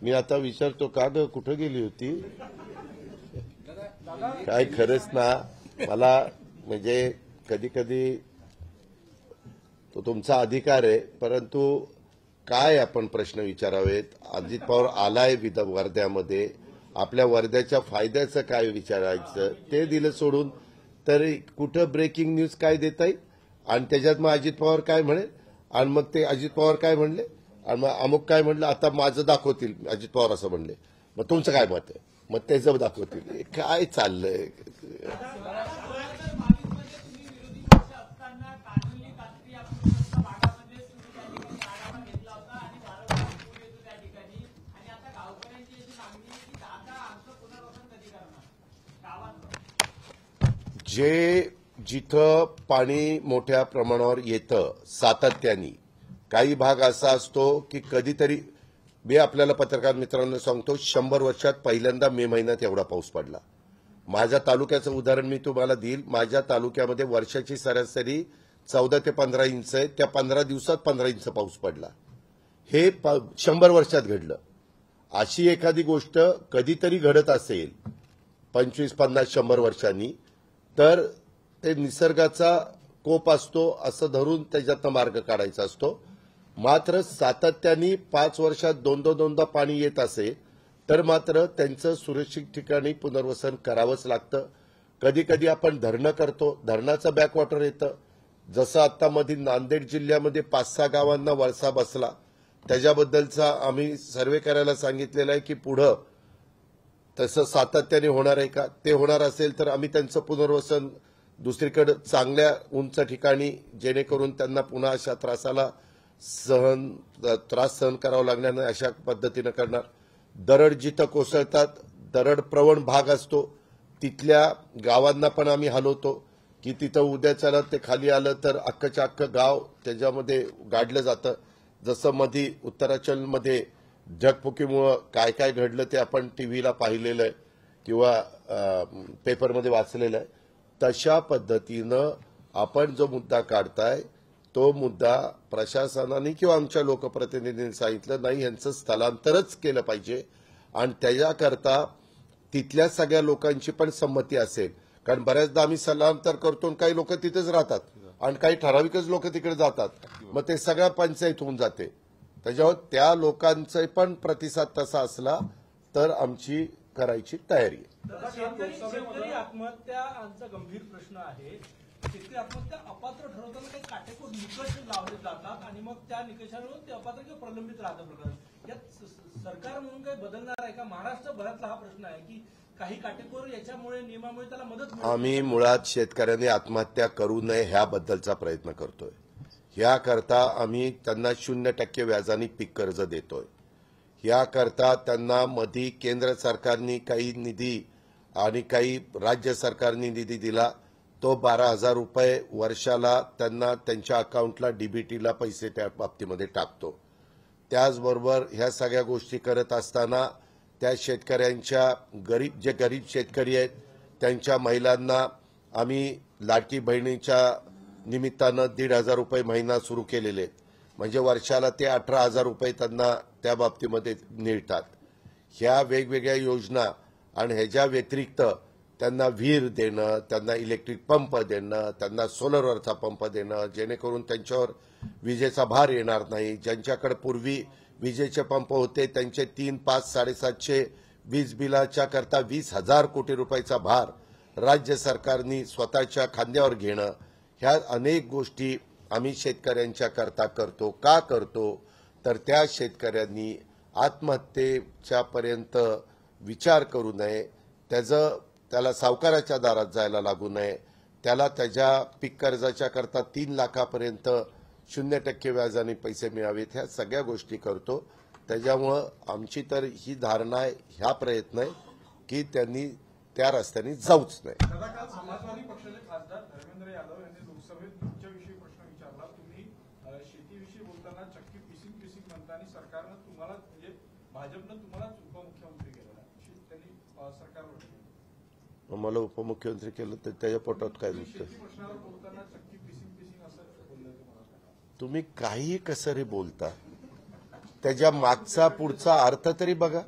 मी आता विचारतो, का ग कुठं गेली होती? काय खरंच ना, मला म्हणजे कधी कधी तो तुमचा अधिकार आहे, परंतु काय आपण प्रश्न विचारावेत. अजित पवार आलाय वर्ध्यामध्ये, आपल्या वर्ध्याच्या फायद्याचं काय विचारायचं ते दिलं सोडून. तर कुठं ब्रेकिंग न्यूज काय देता येईल आणि त्याच्यात मग अजित पवार काय म्हणेल आणि मग ते अजित पवार काय म्हणले आणि मग अमुक काय म्हणलं, आता माझं दाखवतील अजित पवार असं म्हणले, मग तुमचं काय मत आहे, मग त्याचं दाखवतील. काय चाललंय? जे जिथं पाणी मोठ्या प्रमाणावर येतं सातत्याने, काही भाग असा असतो की कधीतरी, मी आपल्याला पत्रकार मित्रांना सांगतो, 100 वर्षात पहिल्यांदा मे महिन्यात एवढा पाऊस पडला. माझ्या तालुक्याचं उदाहरण मी तुम्हाला देईल. माझ्या तालुक्यामध्ये वर्षाची सरासरी 14 ते 15 इंच आहे. त्या 15 दिवसात 15 इंच पाऊस पडला. हे 100 वर्षात घडलं. अशी एखादी गोष्ट कधीतरी घडत असेल 25, 50, 100 वर्षांनी, तर ते निसर्गाचा कोप असतो असं धरून त्याच्यातनं मार्ग काढायचा असतो. मात्र सातत्याने 5 वर्षात दोनदा पाणी येत असेल तर मात्र त्यांचं सुरक्षित ठिकाणी पुनर्वसन करावंच लागतं. कधी कधी आपण धरणं करतो, धरणाचं बॅकवॉटर येतं. जसं आता मध्ये नांदेड जिल्ह्यामध्ये 5-6 गावांना वळसा बसला, त्याच्याबद्दलचा आम्ही सर्वे करायला सांगितलेला आहे की पुढं तसं सातत्याने होणार आहे का. ते होणार असेल तर आम्ही त्यांचं पुनर्वसन दुसरीकडे चांगल्या उंच ठिकाणी, जेणेकरून त्यांना पुन्हा अशा त्रास सहन करावा लागणार नाही अशा पद्धतीनं करणार. दरड जिथं कोसळतात, दरड प्रवण भाग असतो, तिथल्या गावांना पण आम्ही हलवतो की तिथं उद्याच्याला ते खाली आलं तर अख्खच्या अख्खं गाव त्याच्यामध्ये गाडलं जातं. जसं मध्ये उत्तराखंडमध्ये ढगफुकीमुळं काय काय घडलं ते आपण टीव्हीला पाहिलेलं आहे किंवा पेपरमध्ये वाचलेलं आहे. तशा पद्धतीनं आपण जो मुद्दा काढताय तो मुद्दा प्रशासनाने किंवा आमच्या लोकप्रतिनिधींनी सांगितलं नाही, यांचं स्थलांतरच केलं पाहिजे आणि त्याच्याकरता तिथल्या सगळ्या लोकांची पण संमती असेल. कारण बऱ्याचदा आम्ही स्थलांतर करतो आणि काही लोक तिथेच राहतात आणि काही ठराविकच लोक तिकडे जातात, मग ते सगळ्या पंचायत होऊन जाते. त्याच्यावर त्या लोकांचा पण प्रतिसाद तसा असला तर आमची करायची तयारी आहे. शेतकरी आत्महत्यांचा गंभीर प्रश्न आहे. शेतकरी आत्महत्या अपात्र ठरवताना काही काटेकोर निकष लावले जातात आणि मग त्या निकषांवर ते अपात्र किंवा प्रलंबित राहतं प्रकरण. यात सरकार म्हणून काही बदलणार आहे का? महाराष्ट्रभरातला हा प्रश्न आहे की काही काटेकोर याच्यामुळे नियमामुळे त्याला मदत मिळेल. आम्ही मुळात शेतकऱ्यांनी आत्महत्या करू नये ह्याबद्दलचा प्रयत्न करतोय. याकरता आम्ही त्यांना 0% व्याजाने पीक कर्ज देतोय. याकरता त्यांना मध्ये केंद्र सरकारने काही निधी आणि काही राज्य सरकारने निधी दिला. तो 12,000 रुपये वर्षाला त्यांना त्यांच्या अकाउंटला डीबीटीला पैसे त्या बाबतीमध्ये टाकतो. त्याचबरोबर ह्या सगळ्या गोष्टी करत असताना त्या शेतकऱ्यांच्या जे गरीब शेतकरी आहेत त्यांच्या महिलांना आम्ही लाडकी बहिणीच्या निमित्तानं 1,500 रुपये महिना सुरू केलेले आहेत. म्हणजे वर्षाला ते 18,000 रुपये त्यांना त्या बाबतीमध्ये मिळतात. ह्या वेगवेगळ्या योजना आणि ह्याच्या व्यतिरिक्त त्यांना विहीर देणं, त्यांना इलेक्ट्रिक पंप देणं, त्यांना सोलरवरचा पंप देणं, जेणेकरून त्यांच्यावर विजेचा भार येणार नाही. ज्यांच्याकडे पूर्वी विजेचे पंप होते त्यांचे 3, 5, 750 वीज बिलाच्या करता 20,000 कोटी रुपयाचा भार राज्य सरकारने स्वतःच्या खांद्यावर घेणं, ह्या अनेक गोष्टी आम्ही शेतकऱ्यांच्या करता करतो. का करतो तर त्या शेतकऱ्यांनी आत्महत्येच्या पर्यंत विचार करू नये, त्याला सावकाराच्या दारात जायला लागू नये, त्याला त्याच्या पीक कर्जाच्या करता 3 लाखापर्यंत 0% व्याजाने पैसे मिळावेत, ह्या सगळ्या गोष्टी करतो. त्याच्यामुळं आमची तर ही धारणा आहे, ह्या प्रयत्न आहे की त्यांनी त्या रस्त्याने जाऊच नाही. दादा, काल समाजवादी पक्षाचे खासदार धर्मेंद्र यादव यांनी लोकसभेत तुमच्याविषयी प्रश्न विचारला. तुम्ही शेतीविषयी बोलताना चक्की पिसिंग म्हणता आणि सरकारनं तुम्हाला म्हणजे भाजपनं तुम्हालाच उपमुख्यमंत्री केलेला आहे त्यांनी सरकारवर. मला उपमुख्यमंत्री केलं तर त्याच्या पोटात काय दुखतं? शेती प्रश्नावर बोलताना चक्की पिसिंग असं बोललं तुम्हाला. तुम्ही काही कसं रे बोलता, त्याच्या मागचा पुढचा अर्थ तरी बघा.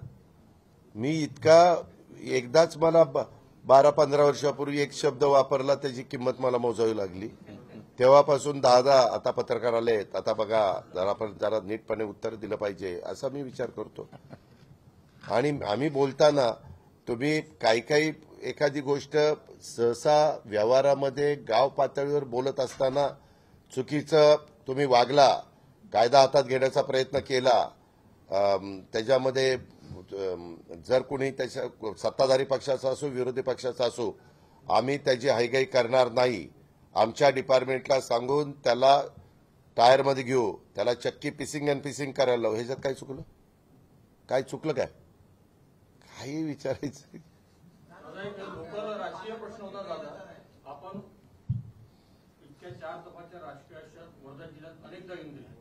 मी इतका एकदाच मला 12-15 वर्षापूर्वी एक शब्द वापरला, त्याची किंमत मला मोजावी लागली. तेव्हापासून 10 आता पत्रकार आलेत, आता बघा जरा नीटपणे उत्तर दिलं पाहिजे असा मी विचार करतो. आणि आम्ही बोलताना तुम्ही काही एखादी गोष्ट सहसा व्यवहारामध्ये गाव पातळीवर बोलत असताना चुकीचं तुम्ही वागला, कायदा हातात घेण्याचा प्रयत्न केला, त्याच्यामध्ये जर कुणी त्याच्या सत्ताधारी पक्षाचा असो विरोधी पक्षाचा असो, आम्ही त्याची हायगाई करणार नाही. आमच्या डिपार्टमेंटला सांगून त्याला टायरमध्ये घेऊ, त्याला चक्की पिसिंग करायला लावू. ह्याच्यात काय चुकलं? काय चुकलं? काय काही विचारायचं? लोकल राजकीय प्रश्न होता दादा. आपण इतक्या 4 दफाच्या राजकीय आयुष्यात वर्धा जिल्ह्यात अनेकदा येऊन गेले.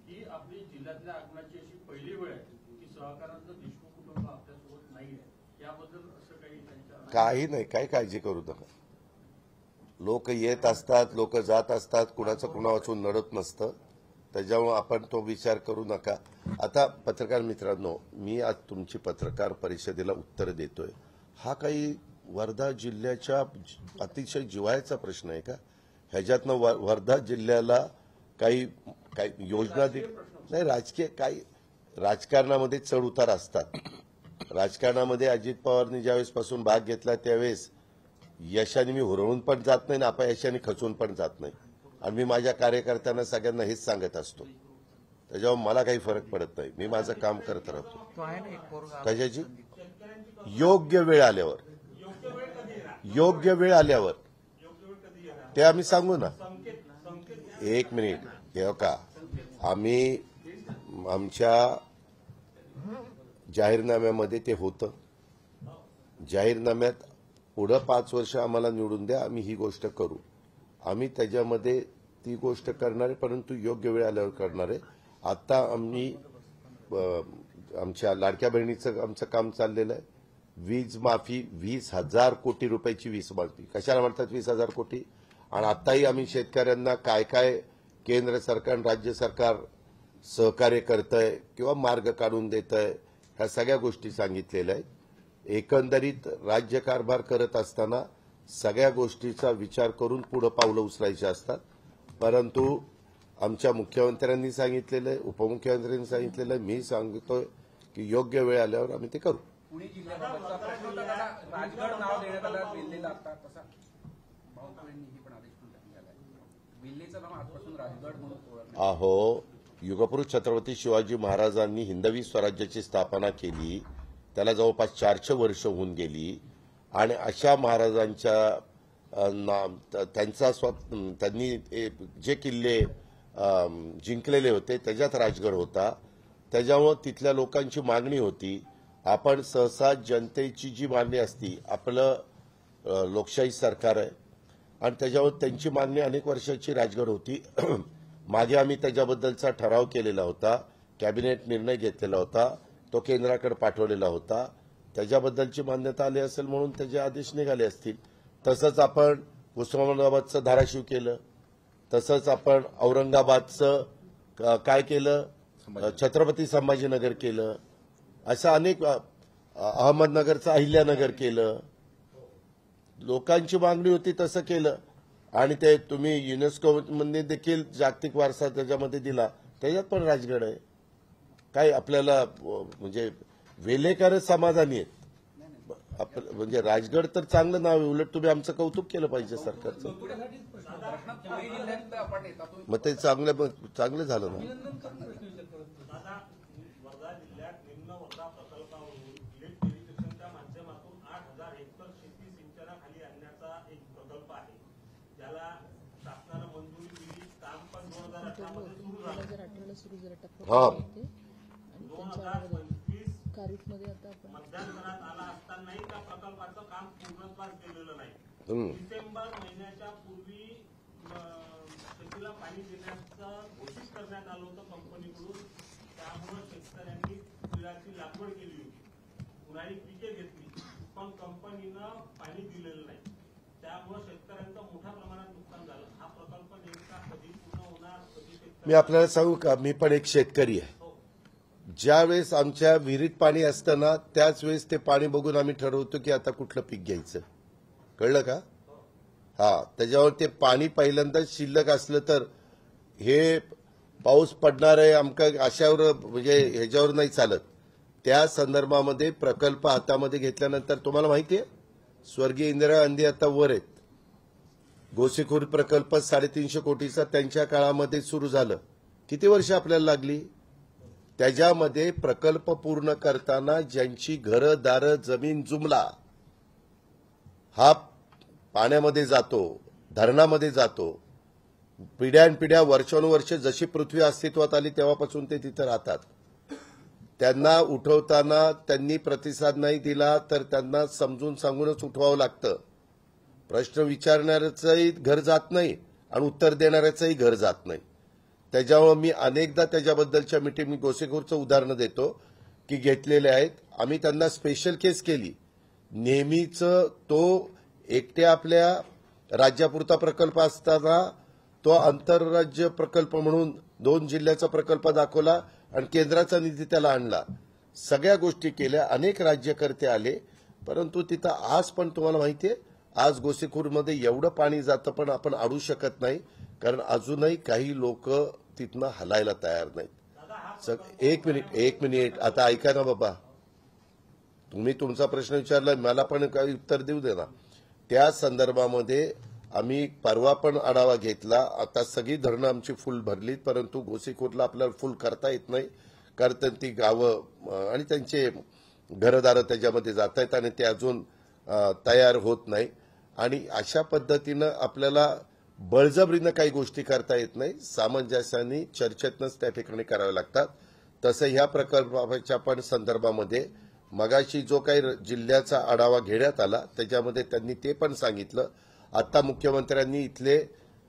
ही आपली जिल्ह्यातल्या आगमनाची अशी पहिली वेळ आहे की सहकारातलं देशमुख कुटुंब आपल्यासोबत नाही आहे. याबद्दल असं काही त्यांच्या काही नाही, काही काळजी करू नका. लोक येत असतात, लोक जात असतात, कुणाचं कुणा वाचून नडत नसतं. त्याच्यामुळे आपण तो विचार करू नका. आता पत्रकार मित्रांनो, मी आज तुमची पत्रकार परिषदेला उत्तर देतोय. हा काही वर्धा जिल्ह्याच्या अतिशय जिव्हाळ्याचा प्रश्न आहे का? ह्याच्यातनं वर्धा जिल्ह्याला काही योजना नाही. राजकीय काही राजकारणामध्ये चढ उतार असतात. राजकारणामध्ये अजित पवारनी ज्यावेळेस पासून भाग घेतला त्यावेळेस यशाने मी हुरळून पण जात नाही, अपयशाने खचून पण जात नाही. आणि मी माझ्या कार्यकर्त्यांना सगळ्यांना हेच सांगत असतो. त्याच्यावर मला काही फरक पडत नाही. मी माझं काम करत राहतो. त्याच्याची योग्य वेळ आल्यावर ते आम्ही सांगू ना. 1 मिनिट हे का, आम्ही आमच्या जाहीरनाम्यामध्ये ते होतं. जाहीरनाम्यात पुढं 5 वर्ष आम्हाला निवडून द्या, आम्ही ही गोष्ट करू. आम्ही त्याच्यामध्ये ती गोष्ट करणार आहे, परंतु योग्य वेळ आल्यावर करणार आहे. आता आम्ही आमच्या लाडक्या बहिणीचं आमचं काम चाललेलं आहे. वीज माफी 20,000 कोटी रुपयाची वीज माफी. कशाला म्हणतात 20,000 कोटी? आणि आताही आम्ही शेतकऱ्यांना काय काय केंद्र सरकार राज्य सरकार सहकार्य करतंय किंवा मार्ग काढून देतंय, ह्या सगळ्या गोष्टी सांगितलेल्या आहेत. एकंदरीत राज्यकारभार करत असताना सगळ्या गोष्टीचा विचार करून पुढे पावलं उचलायची असतात. परंतु आमच्या मुख्यमंत्र्यांनी सांगितलेलं आहे, उपमुख्यमंत्र्यांनी सांगितलेलं आहे, मी सांगतोय की योग्य वेळ आल्यावर आम्ही ते करू. पुणे जिल्ह्याबाबतचा प्रश्न होता दादा. राजगड नाव देण्यात आलं वेल्हेला. आता तसा भाऊंनी पण आदेश पण टाकलेला आहे. वेल्हेचं नाव आजपासून राजगड म्हणून ओळखलं. अहो, युगपुरुष छत्रपती शिवाजी महाराजांनी हिंदवी स्वराज्याची स्थापना केली. त्याला जवळपास 400 वर्ष होऊन गेली. आणि अशा महाराजांच्या त्यांनी जे किल्ले जिंकलेले होते त्याच्यात राजगड होता. त्याच्यामुळे तिथल्या लोकांची मागणी होती. आपण सहसा जनतेची जी मागणी असती, आपलं लोकशाही सरकार आहे, आणि त्याच्यावर त्यांची मागणी अनेक वर्षाची राजगड होती. मागे आम्ही त्याच्याबद्दलचा ठराव केलेला होता, कॅबिनेट निर्णय घेतलेला होता, तो केंद्राकडे पाठवलेला होता. त्याच्याबद्दलची मान्यता आली असेल म्हणून त्याचे आदेश निघाले असतील. तसंच आपण उस्मानाबादचं धाराशिव केलं, तसंच आपण औरंगाबादचं काय केलं, छत्रपती संभाजीनगर केलं, असं अनेक अहमदनगरचं अहिल्यानगर केलं. लोकांची मागणी होती तसं केलं. आणि ते तुम्ही युनेस्कोमध्ये देखील जागतिक वारसा त्याच्यामध्ये दिला, त्याच्यात पण राजगड आहे. काय आपल्याला म्हणजे वेलेकरच समाधानी आहेत. म्हणजे राजगड तर चांगलं नाव आहे, उलट तुम्ही आमचं कौतुक केलं पाहिजे सरकारचं. मग ते चांगलं झालं ना. दादा, वर्धा जिल्ह्यात निम्न वर्धा प्रकल्पावरून लिफ्ट इरिगेशनच्या माध्यमातून 8,000 हेक्टर शेती सिंचनाखाली आणण्याचा एक प्रकल्प आहे, ज्याला शासनानं मंजुरी दिली. काम पण 2018 मध्ये सुरू झालं. 2025 मध्यांतरात आला असतानाही त्या प्रकल्पाचं काम पूर्णत्वास गेलेलं नाही. डिसेंबर महिन्याच्या पूर्वी शेतीला पाणी देण्याचं घोषित करण्यात आलं होतं कंपनीकडून. त्यामुळे शेतकऱ्यांनी तिळाची लागवड केली होती, उन्हाळी पिके घेतली, पण कंपनीनं पाणी दिलेलं नाही. त्यामुळे शेतकऱ्यांचं मोठ्या प्रमाणात नुकसान झालं. हा प्रकल्प नेमका कधी पूर्ण होणार, कधी मी आपल्याला सांगू का, मी पण एक शेतकरी आहे. ज्यावेळेस आमच्या विहिरीत पाणी असतं ना, त्याच वेळेस ते पाणी बघून आम्ही ठरवतो की आता कुठलं पीक घ्यायचं. कळलं का? हा, त्याच्यावर ते पाणी पहिल्यांदा शिल्लक असलं तर हे पाऊस पडणार आहे आमका अशावर म्हणजे ह्याच्यावर नाही चालत. त्या संदर्भामध्ये प्रकल्प हातामध्ये घेतल्यानंतर तुम्हाला माहिती आहे, स्वर्गीय इंदिरा गांधी आता वर आहेत. गोसीखुर्द प्रकल्प 350 कोटीचा त्यांच्या काळामध्ये सुरू झालं. किती वर्ष आपल्याला लागली? त्याच्यामध्ये प्रकल्प पूर्ण करताना ज्यांची घरं दारं जमीन जुमला हा पाण्यामध्ये जातो, धरणामध्ये जातो. पिढ्यानपिढ्या वर्षानुवर्ष जशी पृथ्वी अस्तित्वात आली तेव्हापासून ते तिथे राहतात. त्यांना उठवताना त्यांनी प्रतिसाद नाही दिला तर त्यांना समजून सांगूनच उठवावं लागतं. प्रश्न विचारणाऱ्याचंही घर जात नाही आणि उत्तर देणाऱ्याचंही घर जात नाही. त्याच्यामुळे मी अनेकदा त्याच्याबद्दलच्या मीटिंग गोसेखुर्दचं उदाहरणं देतो की घेतलेले आहेत. आम्ही त्यांना स्पेशल केस केली. नेहमीच तो एकट्या आपल्या राज्यापुरता प्रकल्प असताना तो आंतरराज्य प्रकल्प म्हणून 2 जिल्ह्याचा प्रकल्प दाखवला आणि केंद्राचा निधी त्याला आणला. सगळ्या गोष्टी केल्या, अनेक राज्यकर्ते आले, परंतु तिथं आज पण तुम्हाला माहिती आहे, आज गोसीखुर्दमध्ये एवढं पाणी जातं पण आपण अडू शकत नाही, कारण अजूनही काही लोक तिथनं हलायला तयार नाहीत. एक मिनिट आता ऐका ना बाबा, तुम्ही तुमचा प्रश्न विचारला, मला पण काही उत्तर देऊ दे ना. त्या संदर्भामध्ये आम्ही परवा पण आढावा घेतला. आता सगळी धरणं आमची फुल भरलीत, परंतु गोसीखुर्दला आपल्याला फुल करता येत नाही, कारण ती गावं आणि त्यांचे घरदारं त्याच्यामध्ये जात आहेत आणि ते अजून तयार होत नाही. आणि अशा पद्धतीनं आपल्याला बळजबरीनं काही गोष्टी करता येत नाही, सामंजस्याने चर्चेतनंच त्या ठिकाणी कराव्या लागतात. तसं ह्या प्रकल्पाच्या पण संदर्भामध्ये मगाशी जो काही जिल्ह्याचा आढावा घेण्यात आला त्याच्यामध्ये त्यांनी ते पण सांगितलं. आता मुख्यमंत्र्यांनी इथले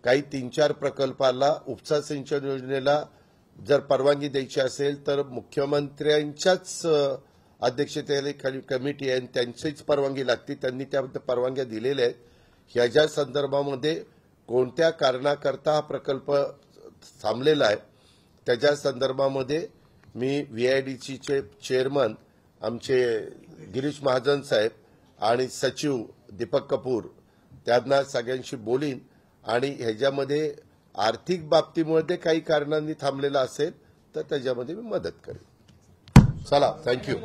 काही 3-4 प्रकल्पाला उपसा सिंचन योजनेला जर परवानगी द्यायची असेल तर मुख्यमंत्र्यांच्याच अध्यक्षतेखाली कमिटी आहे आणि त्यांचीच परवानगी लागते. त्यांनी त्या परवानग्या दिलेल्या आहेत. ह्याच्या संदर्भामध्ये कोणत्या कारणाकरता हा प्रकल्प थांबलेला आहे त्याच्या संदर्भामध्ये मी व्हीआयडीसीचे चेअरमन आमचे गिरीश महाजन साहेब आणि सचिव दीपक कपूर त्यांना सगळ्यांशी बोलीन आणि ह्याच्यामध्ये आर्थिक बाबतीमध्ये काही कारणांनी थांबलेला असेल तर त्याच्यामध्ये मी मदत करेन. चला, थँक्यू.